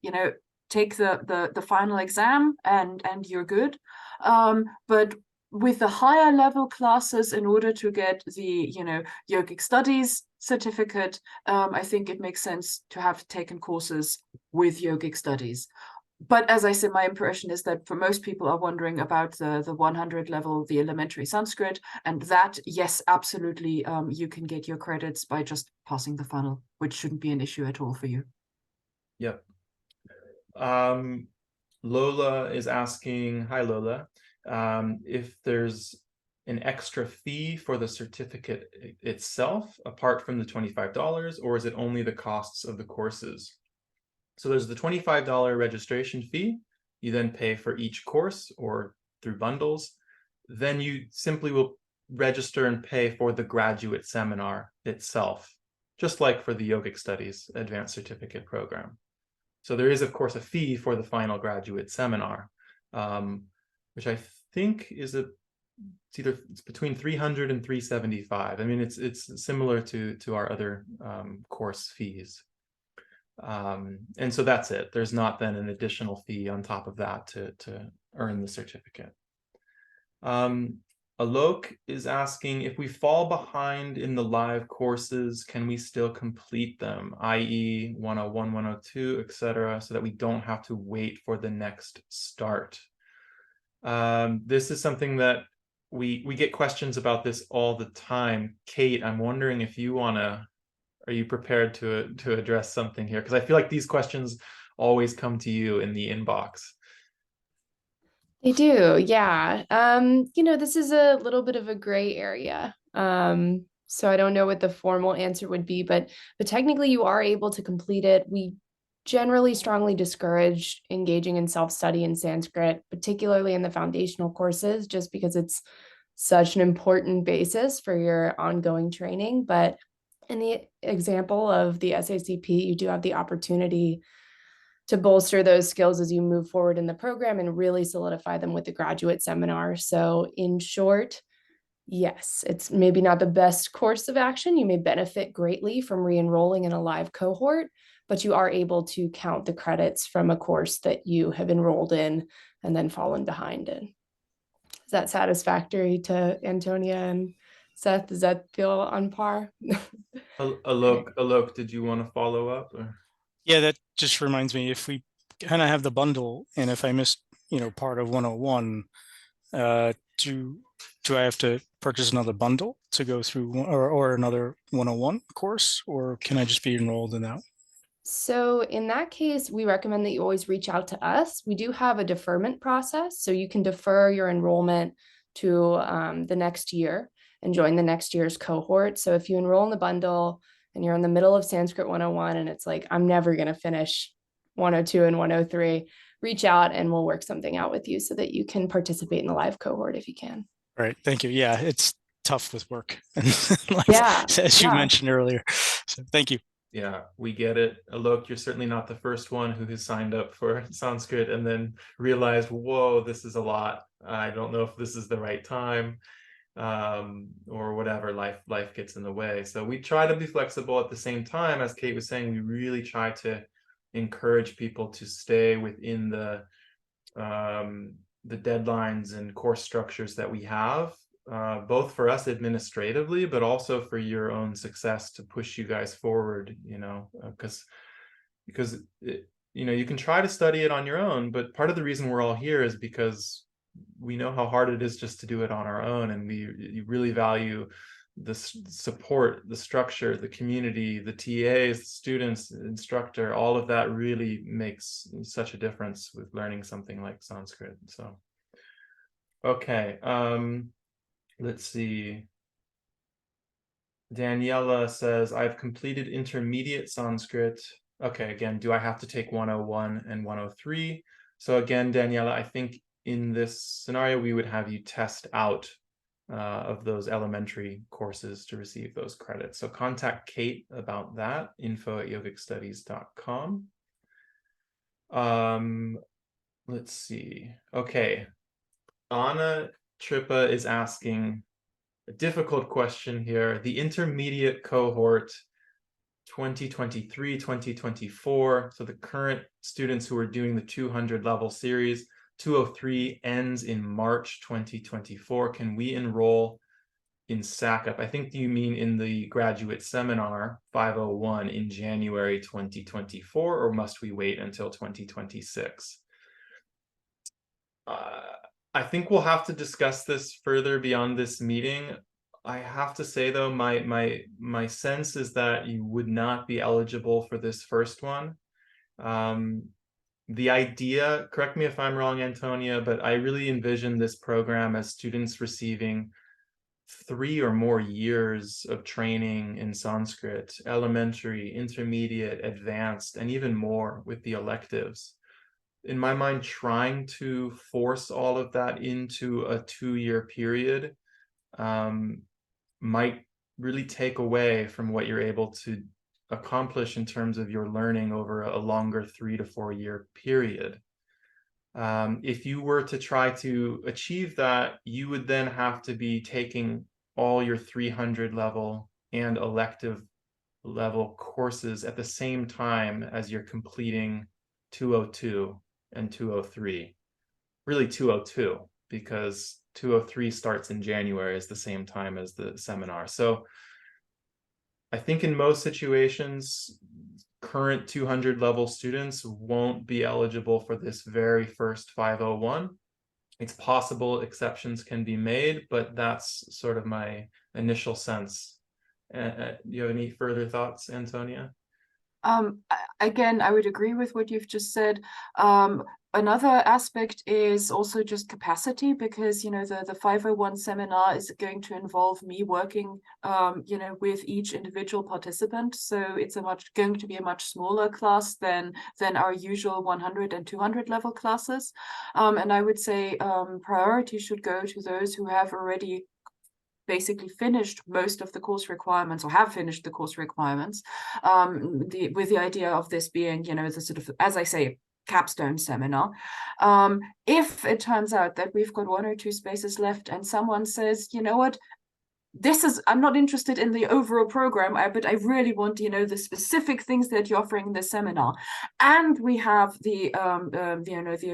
you know, take the final exam and you're good. But with the higher level classes, in order to get the, you know, Yogic Studies certificate, I think it makes sense to have taken courses with Yogic Studies. But as I said, my impression is that for most people are wondering about the 100 level, the elementary Sanskrit, and that, yes, absolutely, you can get your credits by just passing the funnel, which shouldn't be an issue at all for you. Yep. Lola is asking, hi Lola, if there's an extra fee for the certificate itself, apart from the $25, or is it only the costs of the courses? So there's the $25 registration fee. You then pay for each course or through bundles. Then you simply will register and pay for the graduate seminar itself, just like for the Yogic Studies Advanced Certificate Program. So there is, of course, a fee for the final graduate seminar, which I think is it's between $300 and $375. I mean, it's similar to our other course fees. And so that's it. There's not then an additional fee on top of that to earn the certificate. Alok is asking, if we fall behind in the live courses, can we still complete them, i.e. 101, 102, etc., so that we don't have to wait for the next start? This is something that we get questions about this all the time. Kate, I'm wondering if you want to, are you prepared to address something here? Because I feel like these questions always come to you in the inbox. They do, yeah. You know, this is a little bit of a gray area. So I don't know what the formal answer would be, but technically you are able to complete it. We generally strongly discourage engaging in self-study in Sanskrit, particularly in the foundational courses, just because it's such an important basis for your ongoing training. But in the example of the SACP, you do have the opportunity to bolster those skills as you move forward in the program and really solidify them with the graduate seminar. So in short, yes, it's maybe not the best course of action. You may benefit greatly from re-enrolling in a live cohort, but you are able to count the credits from a course that you have enrolled in and then fallen behind in. Is that satisfactory to Antonia and Seth? Does that feel on par? Alok, did you want to follow up? Or? Yeah, that just reminds me, if we kind of have the bundle, and if I missed, part of 101, do I have to purchase another bundle to go through or another 101 course, or can I just be enrolled in that? So in that case, we recommend that you always reach out to us. We do have a deferment process, so you can defer your enrollment to the next year and join the next year's cohort. So if you enroll in the bundle and you're in the middle of Sanskrit 101 and it's like, I'm never going to finish 102 and 103, reach out and we'll work something out with you so that you can participate in the live cohort if you can. All right, thank you. Yeah, it's tough with work, like, Yeah, as you mentioned earlier. So thank you. Yeah, we get it. Alok, you're certainly not the first one who has signed up for Sanskrit and then realized, whoa, this is a lot. I don't know if this is the right time, or whatever, life gets in the way. So we try to be flexible. At the same time, as Kate was saying, we really try to encourage people to stay within the deadlines and course structures that we have, both for us administratively, but also for your own success, to push you guys forward, because you can try to study it on your own, but part of the reason we're all here is because we know how hard it is just to do it on our own, and we really value the support, the structure, the community, the TAs, the students, the instructor. All of that really makes such a difference with learning something like Sanskrit. So okay, let's see. Daniela says, I've completed intermediate Sanskrit. Okay, again, do I have to take 101 and 103? So again, Daniela, I think in this scenario, we would have you test out of those elementary courses to receive those credits. So contact Kate about that, info@yogicstudies.com. Let's see. Okay. Anna Trippa is asking a difficult question here. The intermediate cohort 2023-2024, so the current students who are doing the 200 level series, 203 ends in March 2024. Can we enroll in SACP? I think you mean in the graduate seminar 501 in January 2024, or must we wait until 2026? I think we'll have to discuss this further beyond this meeting. I have to say though, my sense is that you would not be eligible for this first one. The idea, correct me if I'm wrong, Antonia, but I really envision this program as students receiving 3 or more years of training in Sanskrit, elementary, intermediate, advanced, and even more with the electives. In my mind, trying to force all of that into a 2-year period might really take away from what you're able to accomplish in terms of your learning over a longer 3 to 4 year period. If you were to try to achieve that, you would then have to be taking all your 300 level and elective level courses at the same time as you're completing 202 and 203. Really 202, because 203 starts in January, is the same time as the seminar. So I think in most situations, current 200 level students won't be eligible for this very first 501. It's possible exceptions can be made, but that's sort of my initial sense. Do you have any further thoughts, Antonia? Again, I would agree with what you've just said. Another aspect is also just capacity, because the 501 seminar is going to involve me working with each individual participant, so it's going to be a much smaller class than our usual 100 and 200 level classes, and I would say priority should go to those who have already basically finished most of the course requirements, or have finished the course requirements, with the idea of this being, the sort of, as I say, capstone seminar. If it turns out that we've got 1 or 2 spaces left and someone says, you know what, I'm not interested in the overall program, but I really want, you know, the specific things that you're offering in the seminar. And we have the, you know, the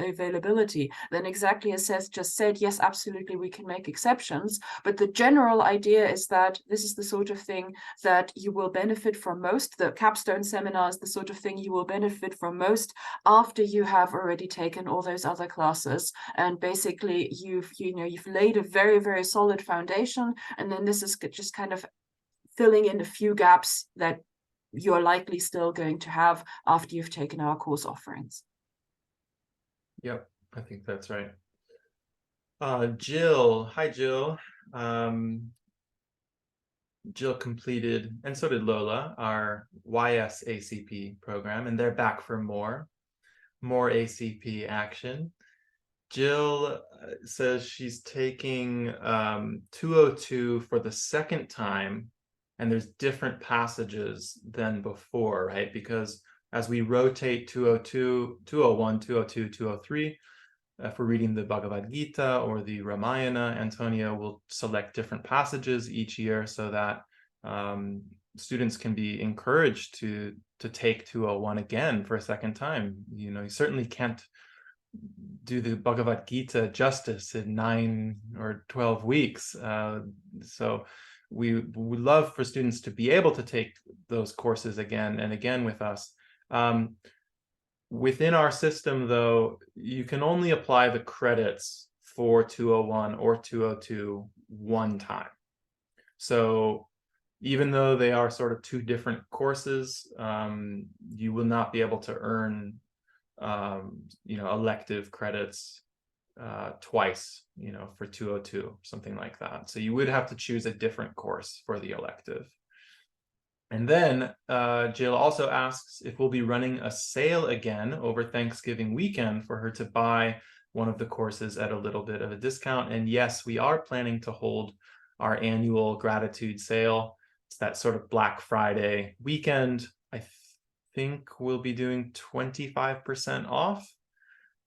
availability. Then exactly as Seth just said, yes, absolutely, we can make exceptions. But the general idea is that this is the sort of thing that you will benefit from most. The Capstone Seminar is the sort of thing you will benefit from most after you have already taken all those other classes. And basically you've laid a very, very solid foundation. And then this is just kind of filling in a few gaps that you're likely still going to have after you've taken our course offerings. Yep, I think that's right. Jill, hi Jill. Jill completed, and so did Lola, our SACP program, and they're back for more ACP action. Jill says she's taking 202 for the second time, and there's different passages than before, right? Because as we rotate 202, 201, 202, 203, if we're reading the Bhagavad Gita or the Ramayana, Antonia will select different passages each year so that students can be encouraged to take 201 again for a second time. You know, you certainly can't do the Bhagavad Gita justice in 9 or 12 weeks. So we would love for students to be able to take those courses again and again with us. Within our system, though, you can only apply the credits for 201 or 202 one time. So even though they are sort of two different courses, you will not be able to earn you know, elective credits twice, you know, for 202, something like that. So you would have to choose a different course for the elective. And then Jill also asks if we'll be running a sale again over Thanksgiving weekend for her to buy one of the courses at a little bit of a discount. And yes, we are planning to hold our annual gratitude sale. It's that sort of Black Friday weekend. I think we'll be doing 25% off.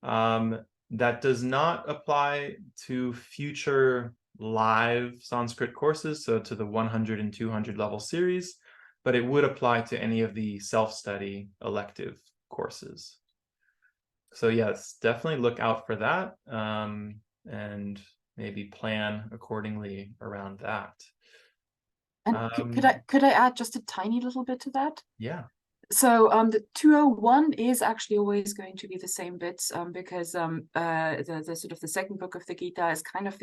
That does not apply to future live Sanskrit courses, so to the 100 and 200 level series, but it would apply to any of the self-study elective courses. So yes, definitely look out for that, and maybe plan accordingly around that. And could I add just a tiny little bit to that? Yeah. So the 201 is actually always going to be the same bits, because the sort of the second book of the Gita is kind of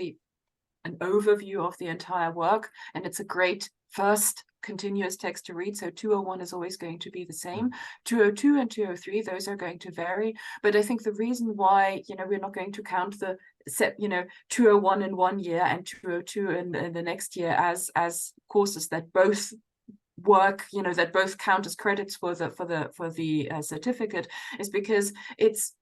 an overview of the entire work, and it's a great first continuous text to read. So 201 is always going to be the same. 202 and 203, those are going to vary. But I think the reason why, you know, we're not going to count the set, you know, 201 in one year and 202 in the next year as courses that both work, you know, that both count as credits for the certificate, is because it's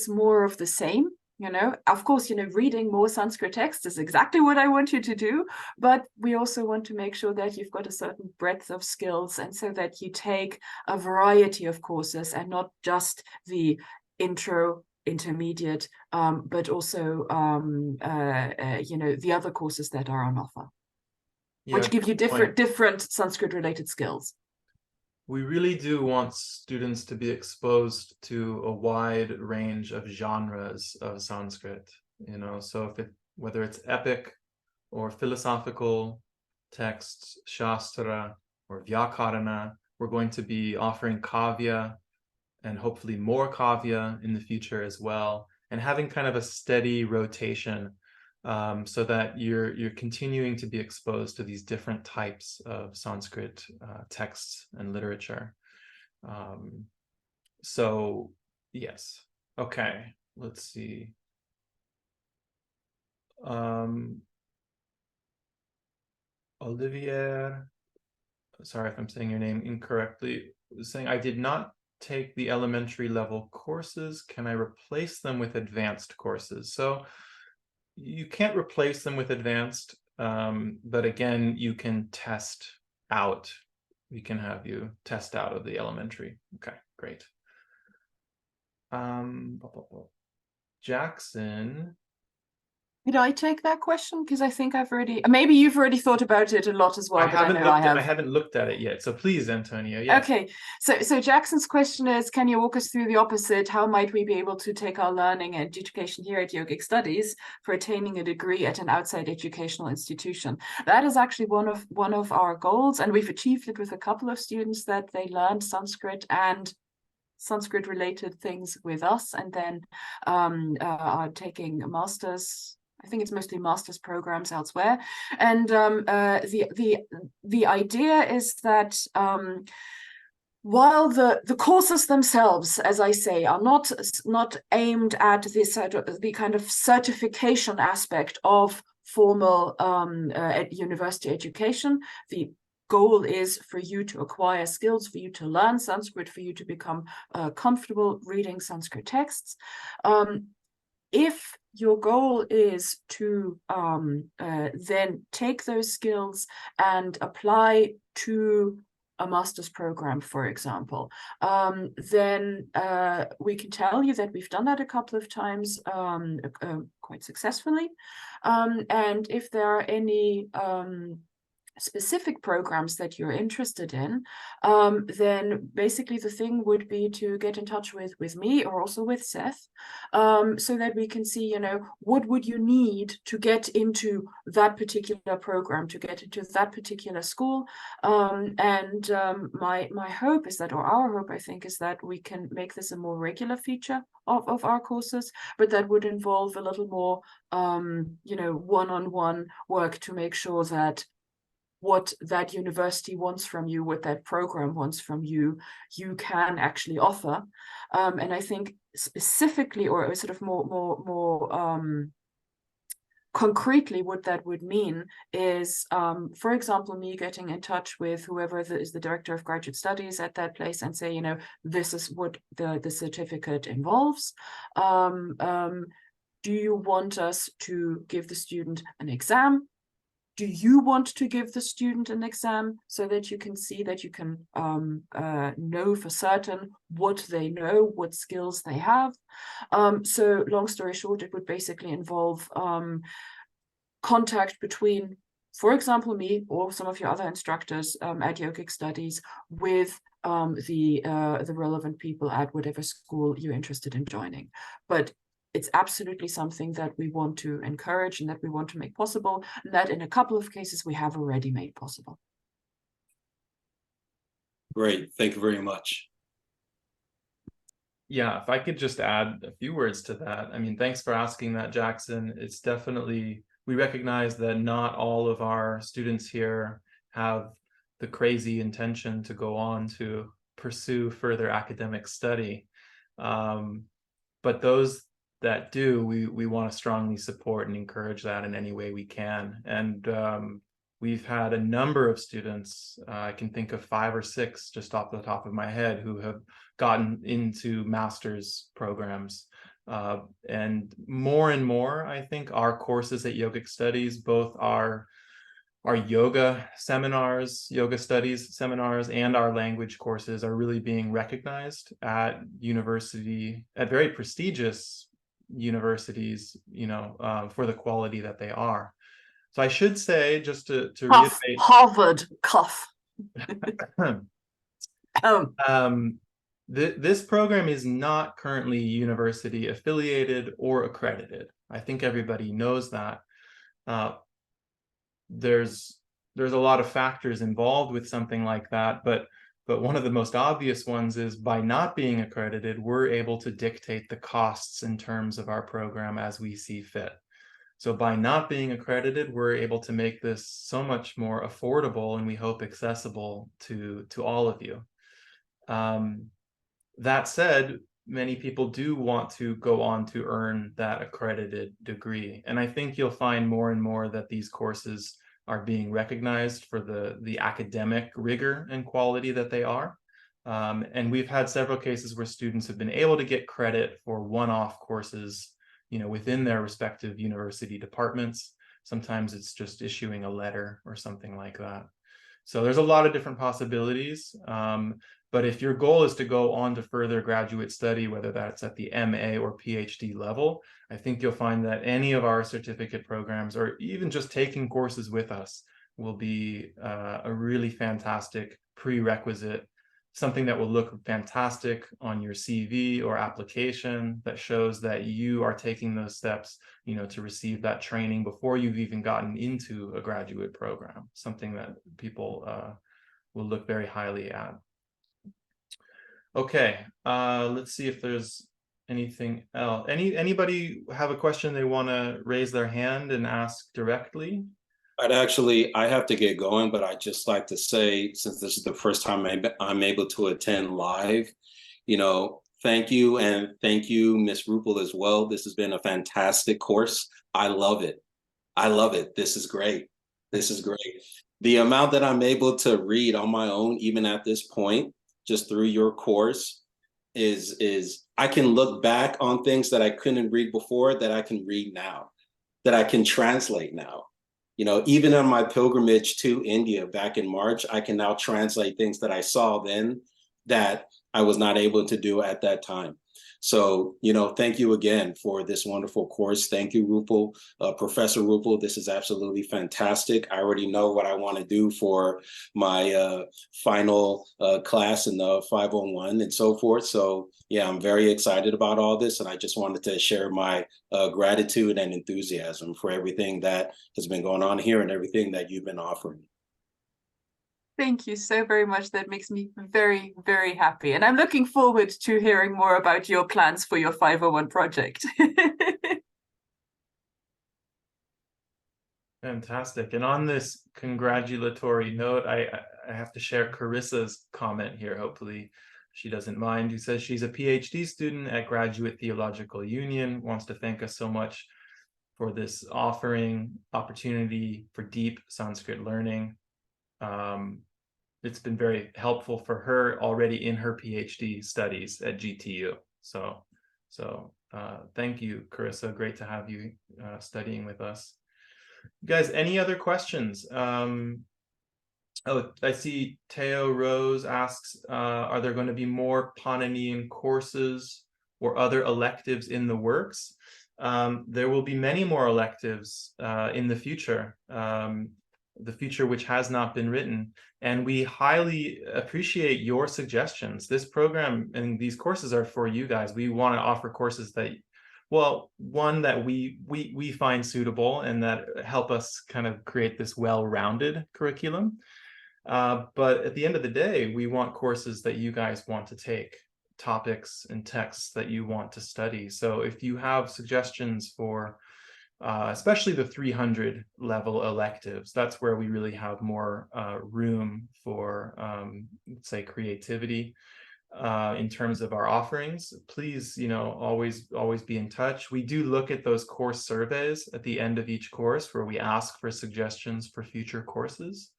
more of the same. You know, of course, you know, reading more Sanskrit text is exactly what I want you to do, but we also want to make sure that you've got a certain breadth of skills, and so that you take a variety of courses and not just the intro, intermediate, but also you know, the other courses that are on offer, which give you different Sanskrit related skills. We really do want students to be exposed to a wide range of genres of Sanskrit, you know, so whether it's epic or philosophical texts, Shastra or Vyakarana, we're going to be offering Kavya and hopefully more Kavya in the future as well, and having kind of a steady rotation so that you're continuing to be exposed to these different types of Sanskrit texts and literature. So yes, okay, let's see. Olivier, sorry if I'm saying your name incorrectly, was saying, I did not take the elementary level courses. Can I replace them with advanced courses? So you can't replace them with advanced, but again, you can test out. We can have you test out of the elementary. Okay, great. Jackson Did I take that question? Because I think I've already, maybe you've already thought about it a lot as well. I haven't know I haven't looked at it yet. So please, Antonia. Yes. Okay, so Jackson's question is, can you walk us through the opposite? How might we be able to take our learning and education here at Yogic Studies for attaining a degree at an outside educational institution? That is actually one of our goals, and we've achieved it with a couple of students that they learned Sanskrit and Sanskrit related things with us, and then are taking a master's. I think it's mostly master's programs elsewhere. And the idea is that while the courses themselves, as I say, are not aimed at the kind of certification aspect of formal university education, the goal is for you to acquire skills, for you to learn Sanskrit, for you to become comfortable reading Sanskrit texts. If your goal is to then take those skills and apply to a master's program, for example, then we can tell you that we've done that a couple of times quite successfully. And if there are any specific programs that you're interested in, then basically the thing would be to get in touch with me or also with Seth, so that we can see, you know, what would you need to get into that particular program, to get into that particular school. My hope is that, or our hope, I think, is that we can make this a more regular feature of our courses, but that would involve a little more, you know, one-on-one work to make sure that what that university wants from you, what that program wants from you, you can actually offer. And I think specifically, or sort of more concretely, what that would mean is, for example, me getting in touch with whoever is the director of graduate studies at that place and say, you know, this is what the certificate involves. Do you want us to give the student an exam? Do you want to give the student an exam so that you can see, that you can know for certain what they know, what skills they have? So long story short, it would basically involve contact between, for example, me or some of your other instructors at Yogic Studies with the relevant people at whatever school you're interested in joining. But it's absolutely something that we want to encourage and that we want to make possible, and that in a couple of cases we have already made possible. Great, thank you very much. Yeah, if I could just add a few words to that. I mean, thanks for asking that, Jackson. It's definitely, we recognize that not all of our students here have the crazy intention to go on to pursue further academic study. But those that do, we want to strongly support and encourage that in any way we can. And we've had a number of students, I can think of 5 or 6 just off the top of my head, who have gotten into master's programs. And more, I think our courses at Yogic Studies, both our yoga seminars, yoga studies seminars, and our language courses are really being recognized at university, at very prestigious universities, you know, for the quality that they are. So I should say, just to reiterate, Harvard, cuff. This program is not currently university affiliated or accredited. I think everybody knows that. There's a lot of factors involved with something like that, but one of the most obvious ones is, by not being accredited, we're able to dictate the costs in terms of our program as we see fit. So by not being accredited, we're able to make this so much more affordable and we hope accessible to all of you. That said, many people do want to go on to earn that accredited degree. And I think you'll find more and more that these courses are being recognized for the academic rigor and quality that they are. And we've had several cases where students have been able to get credit for one-off courses, you know, within their respective university departments. Sometimes it's just issuing a letter or something like that. So there's a lot of different possibilities. But if your goal is to go on to further graduate study, whether that's at the MA or PhD level, I think you'll find that any of our certificate programs, or even just taking courses with us, will be a really fantastic prerequisite, something that will look fantastic on your CV or application that shows that you are taking those steps, to receive that training before you've even gotten into a graduate program, something that people will look very highly at. Okay, let's see if there's anything else. Anybody have a question they want to raise their hand and ask directly? I have to get going, but I'd just like to say, since this is the first time I'm able to attend live, thank you. And thank you, Ms. Rupal, as well. This has been a fantastic course. I love it. I love it. This is great. This is great. The amount that I'm able to read on my own, even at this point, just through your course, is I can look back on things that I couldn't read before that I can read now, that I can translate now. Even on my pilgrimage to India back in March, I can now translate things that I saw then that I was not able to do at that time. So, thank you again for this wonderful course. Thank you, Rupal, Professor Rupal. This is absolutely fantastic. I already know what I want to do for my final class in the 501 and so forth. So, yeah, I'm very excited about all this. And I just wanted to share my gratitude and enthusiasm for everything that has been going on here and everything that you've been offering. Thank you so very much. That makes me very, very happy. And I'm looking forward to hearing more about your plans for your 501 project. Fantastic. And on this congratulatory note, I have to share Carissa's comment here. Hopefully she doesn't mind. Who says she's a PhD student at Graduate Theological Union, wants to thank us so much for this opportunity for deep Sanskrit learning. It's been very helpful for her already in her PhD studies at GTU. So thank you, Carissa. Great to have you studying with us. You guys, any other questions? Oh, I see Teo Rose asks, are there going to be more Pāṇinian courses or other electives in the works? There will be many more electives in the future which has not been written. And we highly appreciate your suggestions. This program and these courses are for you guys. We want to offer courses that, well, one that we find suitable and that help us kind of create this well-rounded curriculum. But at the end of the day, we want courses that you guys want to take, topics and texts that you want to study. So if you have suggestions for especially the 300 level electives, that's where we really have more room for, let's say, creativity in terms of our offerings. Please, always be in touch. We do look at those course surveys at the end of each course where we ask for suggestions for future courses.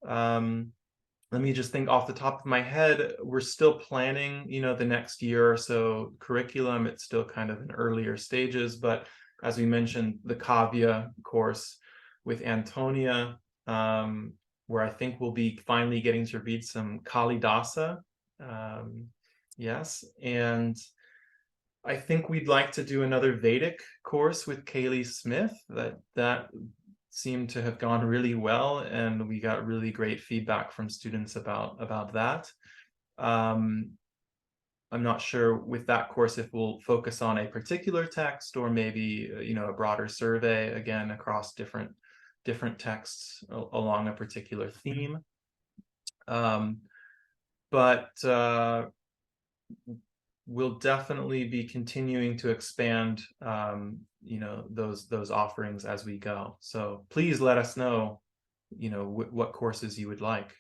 Let me just think off the top of my head. We're still planning, the next year or so curriculum. It's still kind of in earlier stages, but as we mentioned, the Kavya course with Antonia, where I think we'll be finally getting to read some Kalidasa. Yes, and I think we'd like to do another Vedic course with Kaylee Smith. That seemed to have gone really well, and we got really great feedback from students about that. I'm not sure with that course if we'll focus on a particular text or maybe a broader survey again across different texts along a particular theme. But we'll definitely be continuing to expand those offerings as we go. So please let us know what courses you would like.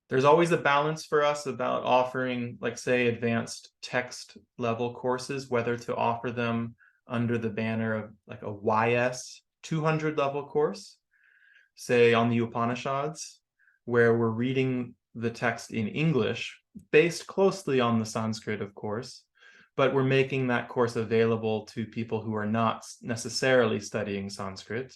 There's always a balance for us about offering, like, say, advanced text level courses, whether to offer them under the banner of like a YS 200 level course, say on the Upanishads, where we're reading the text in English, based closely on the Sanskrit, of course, but we're making that course available to people who are not necessarily studying Sanskrit,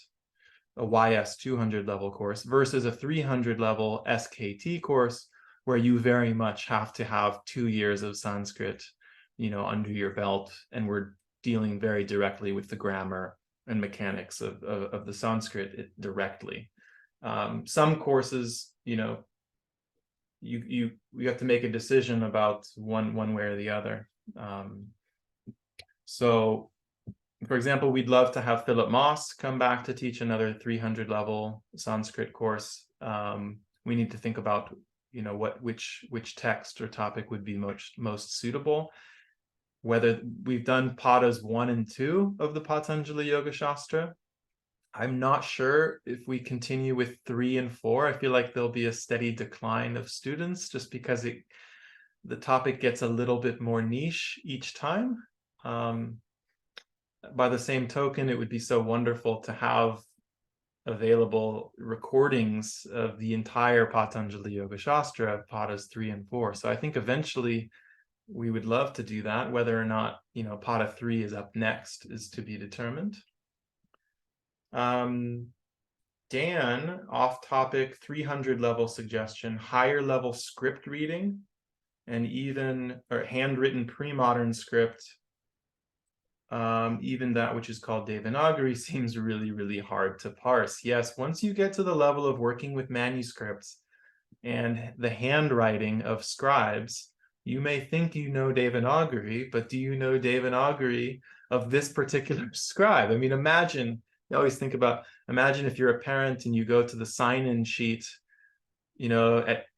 a YS 200 level course, versus a 300 level SKT course, where you very much have to have 2 years of Sanskrit, under your belt, and we're dealing very directly with the grammar and mechanics of the Sanskrit directly. Some courses, you have to make a decision about one way or the other. So, for example, we'd love to have Philip Moss come back to teach another 300 level Sanskrit course. We need to think about, which text or topic would be most suitable. Whether we've done Padas 1 and 2 of the Patanjali Yoga Shastra. I'm not sure if we continue with 3 and 4. I feel like there'll be a steady decline of students just because the topic gets a little bit more niche each time. By the same token, it would be so wonderful to have available recordings of the entire Patanjali Yoga Shastra, Padas 3 and 4. So I think eventually we would love to do that. Whether or not, Pada 3 is up next is to be determined. Dan, off topic, 300 level suggestion, higher level script reading, and or handwritten pre-modern script. Even that which is called Devanagari seems really, really hard to parse. Yes, once you get to the level of working with manuscripts and the handwriting of scribes, you may think you know Devanagari, but do you know Devanagari of this particular scribe? I mean, I always think about, imagine if you're a parent and you go to the sign-in sheet,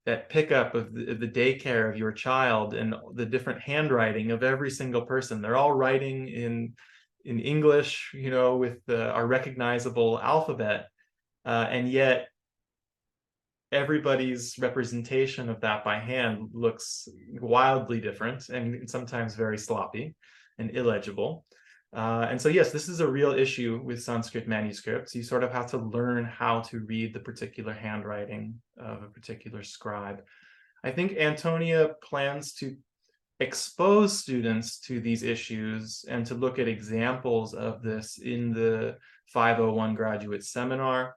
at pickup of the daycare of your child, and the different handwriting of every single person. They're all writing in English, with our recognizable alphabet, and yet everybody's representation of that by hand looks wildly different and sometimes very sloppy and illegible. And so, yes, this is a real issue with Sanskrit manuscripts. You sort of have to learn how to read the particular handwriting of a particular scribe. I think Antonia plans to expose students to these issues and to look at examples of this in the 501 graduate seminar.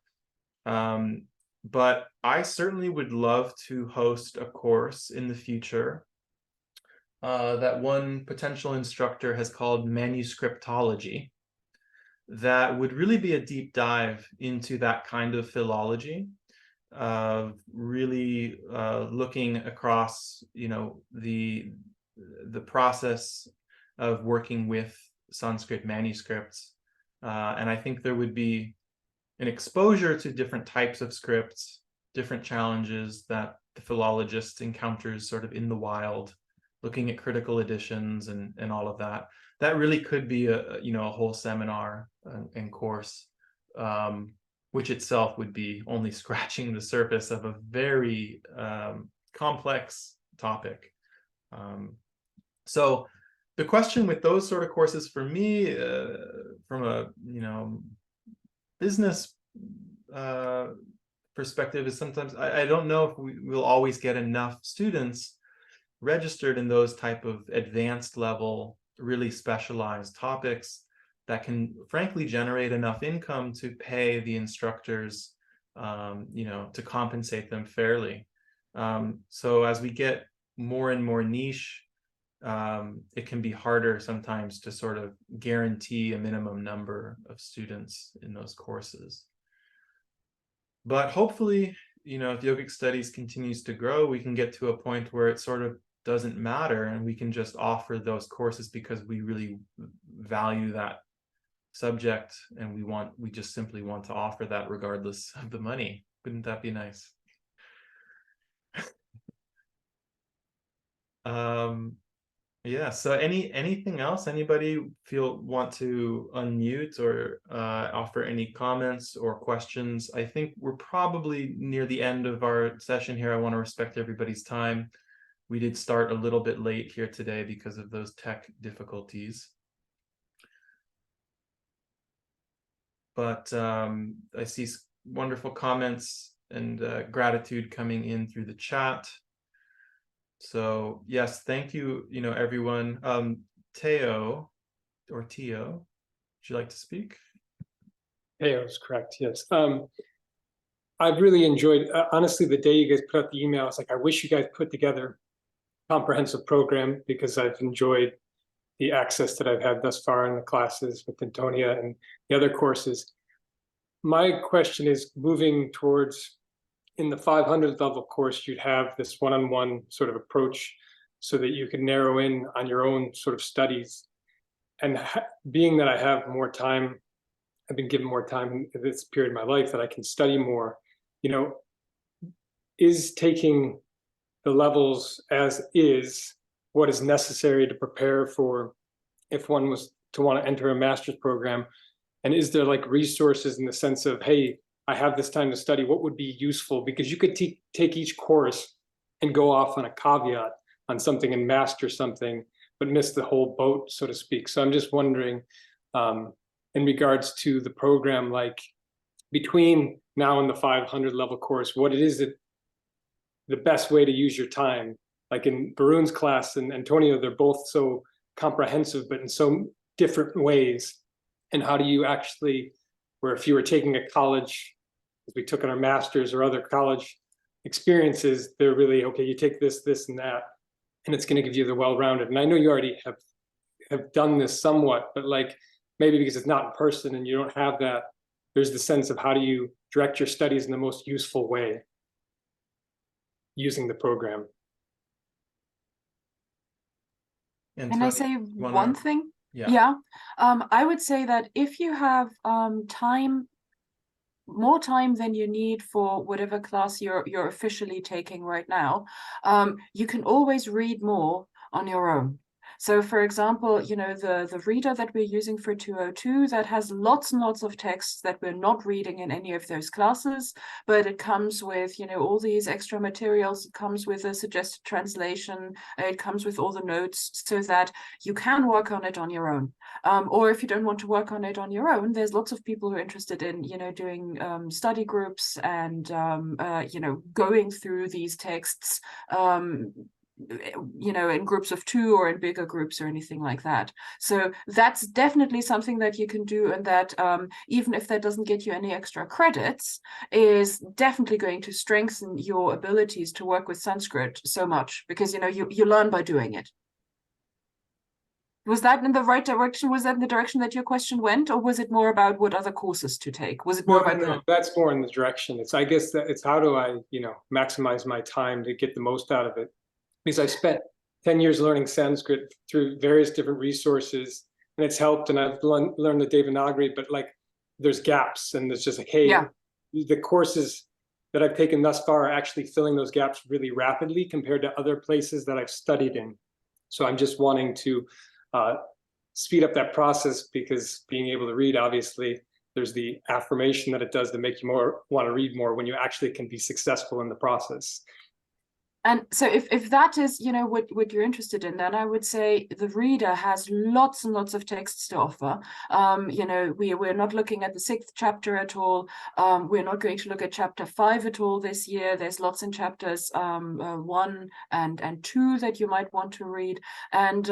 But I certainly would love to host a course in the future that one potential instructor has called manuscriptology, that would really be a deep dive into that kind of philology, really looking across, the process of working with Sanskrit manuscripts. And I think there would be an exposure to different types of scripts, different challenges that the philologist encounters sort of in the wild, looking at critical editions and all of that. That really could be a whole seminar and course, which itself would be only scratching the surface of a very complex topic. So the question with those sort of courses for me, from a business perspective, is sometimes I don't know if we will always get enough students registered in those type of advanced level, really specialized topics that can frankly generate enough income to pay the instructors, to compensate them fairly. So as we get more and more niche, it can be harder sometimes to sort of guarantee a minimum number of students in those courses. But hopefully, if yogic studies continues to grow, we can get to a point where it sort of doesn't matter, and we can just offer those courses because we really value that subject, and we just simply want to offer that regardless of the money. Wouldn't that be nice? Yeah, so anything else? Anybody want to unmute or offer any comments or questions? I think we're probably near the end of our session here. I want to respect everybody's time. We did start a little bit late here today because of those tech difficulties. But I see wonderful comments and gratitude coming in through the chat. So yes, thank you, everyone. Teo, would you like to speak? Teo is correct, yes. I've really enjoyed, honestly, the day you guys put out the email, it's like, I wish you guys put together a comprehensive program, because I've enjoyed the access that I've had thus far in the classes with Antonia and the other courses. My question is, moving towards, in the 500 level course, you'd have this one-on-one sort of approach so that you can narrow in on your own sort of studies. And being that I have more time, I've been given more time in this period of my life that I can study more, you know, is taking the levels as is what is necessary to prepare for if one was to want to enter a master's program? And is there like resources in the sense of, hey, I have this time to study, what would be useful? Because you could take each course and go off on a caveat on something and master something, but miss the whole boat, so to speak. So I'm just wondering, in regards to the program, like between now and the 500 level course, what it is that the best way to use your time? Like in Varun's class and Antonia, they're both so comprehensive, but in so different ways. And how do you actually, where if you were taking a college, as we took in our masters or other college experiences, they're really, okay, you take this, this, and that, and it's going to give you the well-rounded. And I know you already have done this somewhat, but like maybe because it's not in person and you don't have that, there's the sense of how do you direct your studies in the most useful way using the program. Can I say one thing? Yeah. I would say that if you have time, more time than you need for whatever class you're officially taking right now, you can always read more on your own. So for example, you know, the reader that we're using for 202, that has lots and lots of texts that we're not reading in any of those classes, but it comes with, you know, all these extra materials. It comes with a suggested translation. It comes with all the notes so that you can work on it on your own. Or if you don't want to work on it on your own, there's lots of people who are interested in, you know, doing study groups and, you know, going through these texts, you know, in groups of 2 or in bigger groups or anything like that. So that's definitely something that you can do, and that even if that doesn't get you any extra credits, is definitely going to strengthen your abilities to work with Sanskrit so much, because, you know, you learn by doing it. Was that in the right direction? Was that in the direction that your question went, or was it more about what other courses to take? Was it more about No, that's more in the direction. It's, I guess that it's how do I, you know, maximize my time to get the most out of it? Because I spent 10 years learning Sanskrit through various different resources, and it's helped, and I've learned the Devanagari, but like there's gaps, and it's just like, hey, the courses that I've taken thus far are actually filling those gaps really rapidly compared to other places that I've studied in. So I'm just wanting to speed up that process, because being able to read, obviously, there's the affirmation that it does to make you more want to read more when you actually can be successful in the process. And so if that is, you know, what you're interested in, then I would say the reader has lots and lots of texts to offer. You know, we're not looking at the 6th chapter at all. We're not going to look at chapter 5 at all this year. There's lots in chapters 1 and 2 that you might want to read. And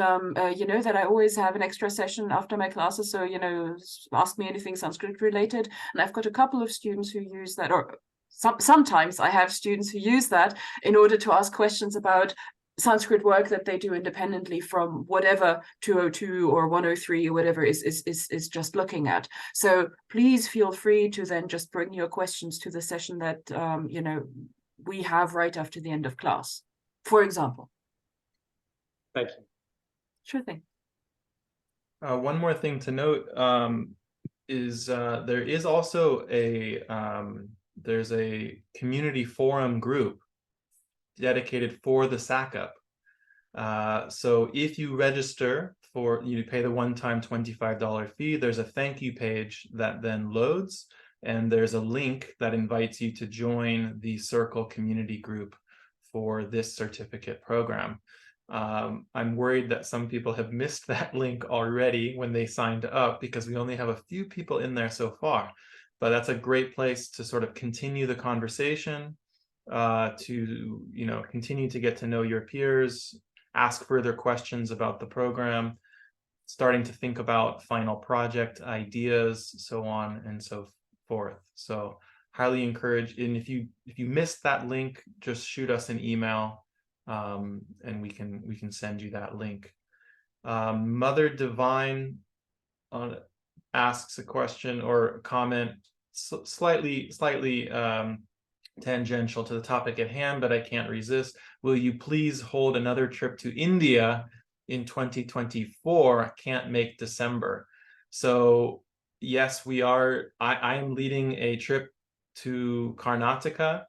you know that I always have an extra session after my classes. So, you know, ask me anything Sanskrit related. And I've got a couple of students who use that, or sometimes I have students who use that in order to ask questions about Sanskrit work that they do independently from whatever 202 or 103 or whatever is just looking at. So please feel free to then just bring your questions to the session that you know, we have right after the end of class, for example. Thank you. Sure thing. One more thing to note is there is also a there's a community forum group dedicated for the SACP. So if you register for, you pay the one-time $25 fee, there's a thank you page that then loads, and there's a link that invites you to join the Circle community group for this certificate program. I'm worried that some people have missed that link already when they signed up, because we only have a few people in there so far. But that's a great place to sort of continue the conversation, to, you know, continue to get to know your peers, ask further questions about the program, starting to think about final project ideas, so on and so forth. So highly encourage. And if you missed that link, just shoot us an email, and we can send you that link. Mother Divine asks a question or a comment slightly tangential to the topic at hand, but I can't resist. Will you please hold another trip to India in 2024? I can't make December. So yes, we are. I am leading a trip to Karnataka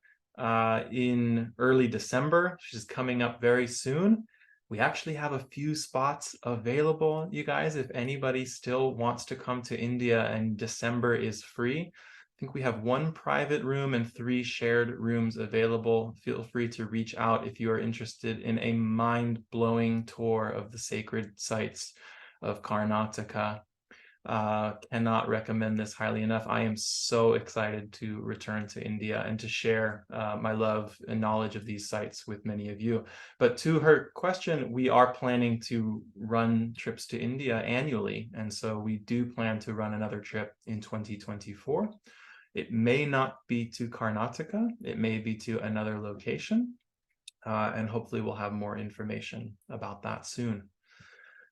in early December, which is coming up very soon. We actually have a few spots available, you guys, if anybody still wants to come to India and December is free. I think we have 1 private room and 3 shared rooms available. Feel free to reach out if you are interested in a mind-blowing tour of the sacred sites of Karnataka. Cannot recommend this highly enough. I am so excited to return to India and to share my love and knowledge of these sites with many of you. But to her question, we are planning to run trips to India annually. And so we do plan to run another trip in 2024. It may not be to Karnataka. It may be to another location. And hopefully we'll have more information about that soon.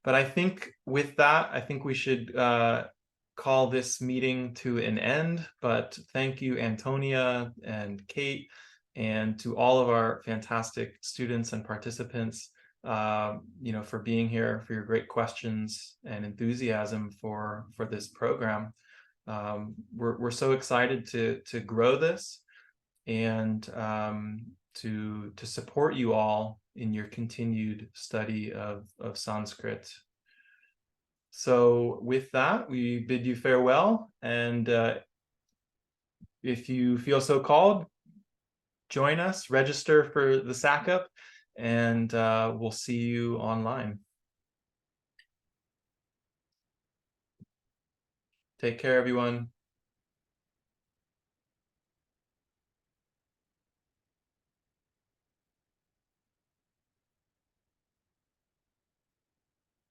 But I think with that, I think we should call this meeting to an end. But thank you, Antonia and Kate, and to all of our fantastic students and participants, for being here, for your great questions and enthusiasm for this program. We're so excited to grow this and to support you all in your continued study of Sanskrit. So with that, we bid you farewell. And if you feel so called, join us, register for the SACP, and we'll see you online. Take care, everyone.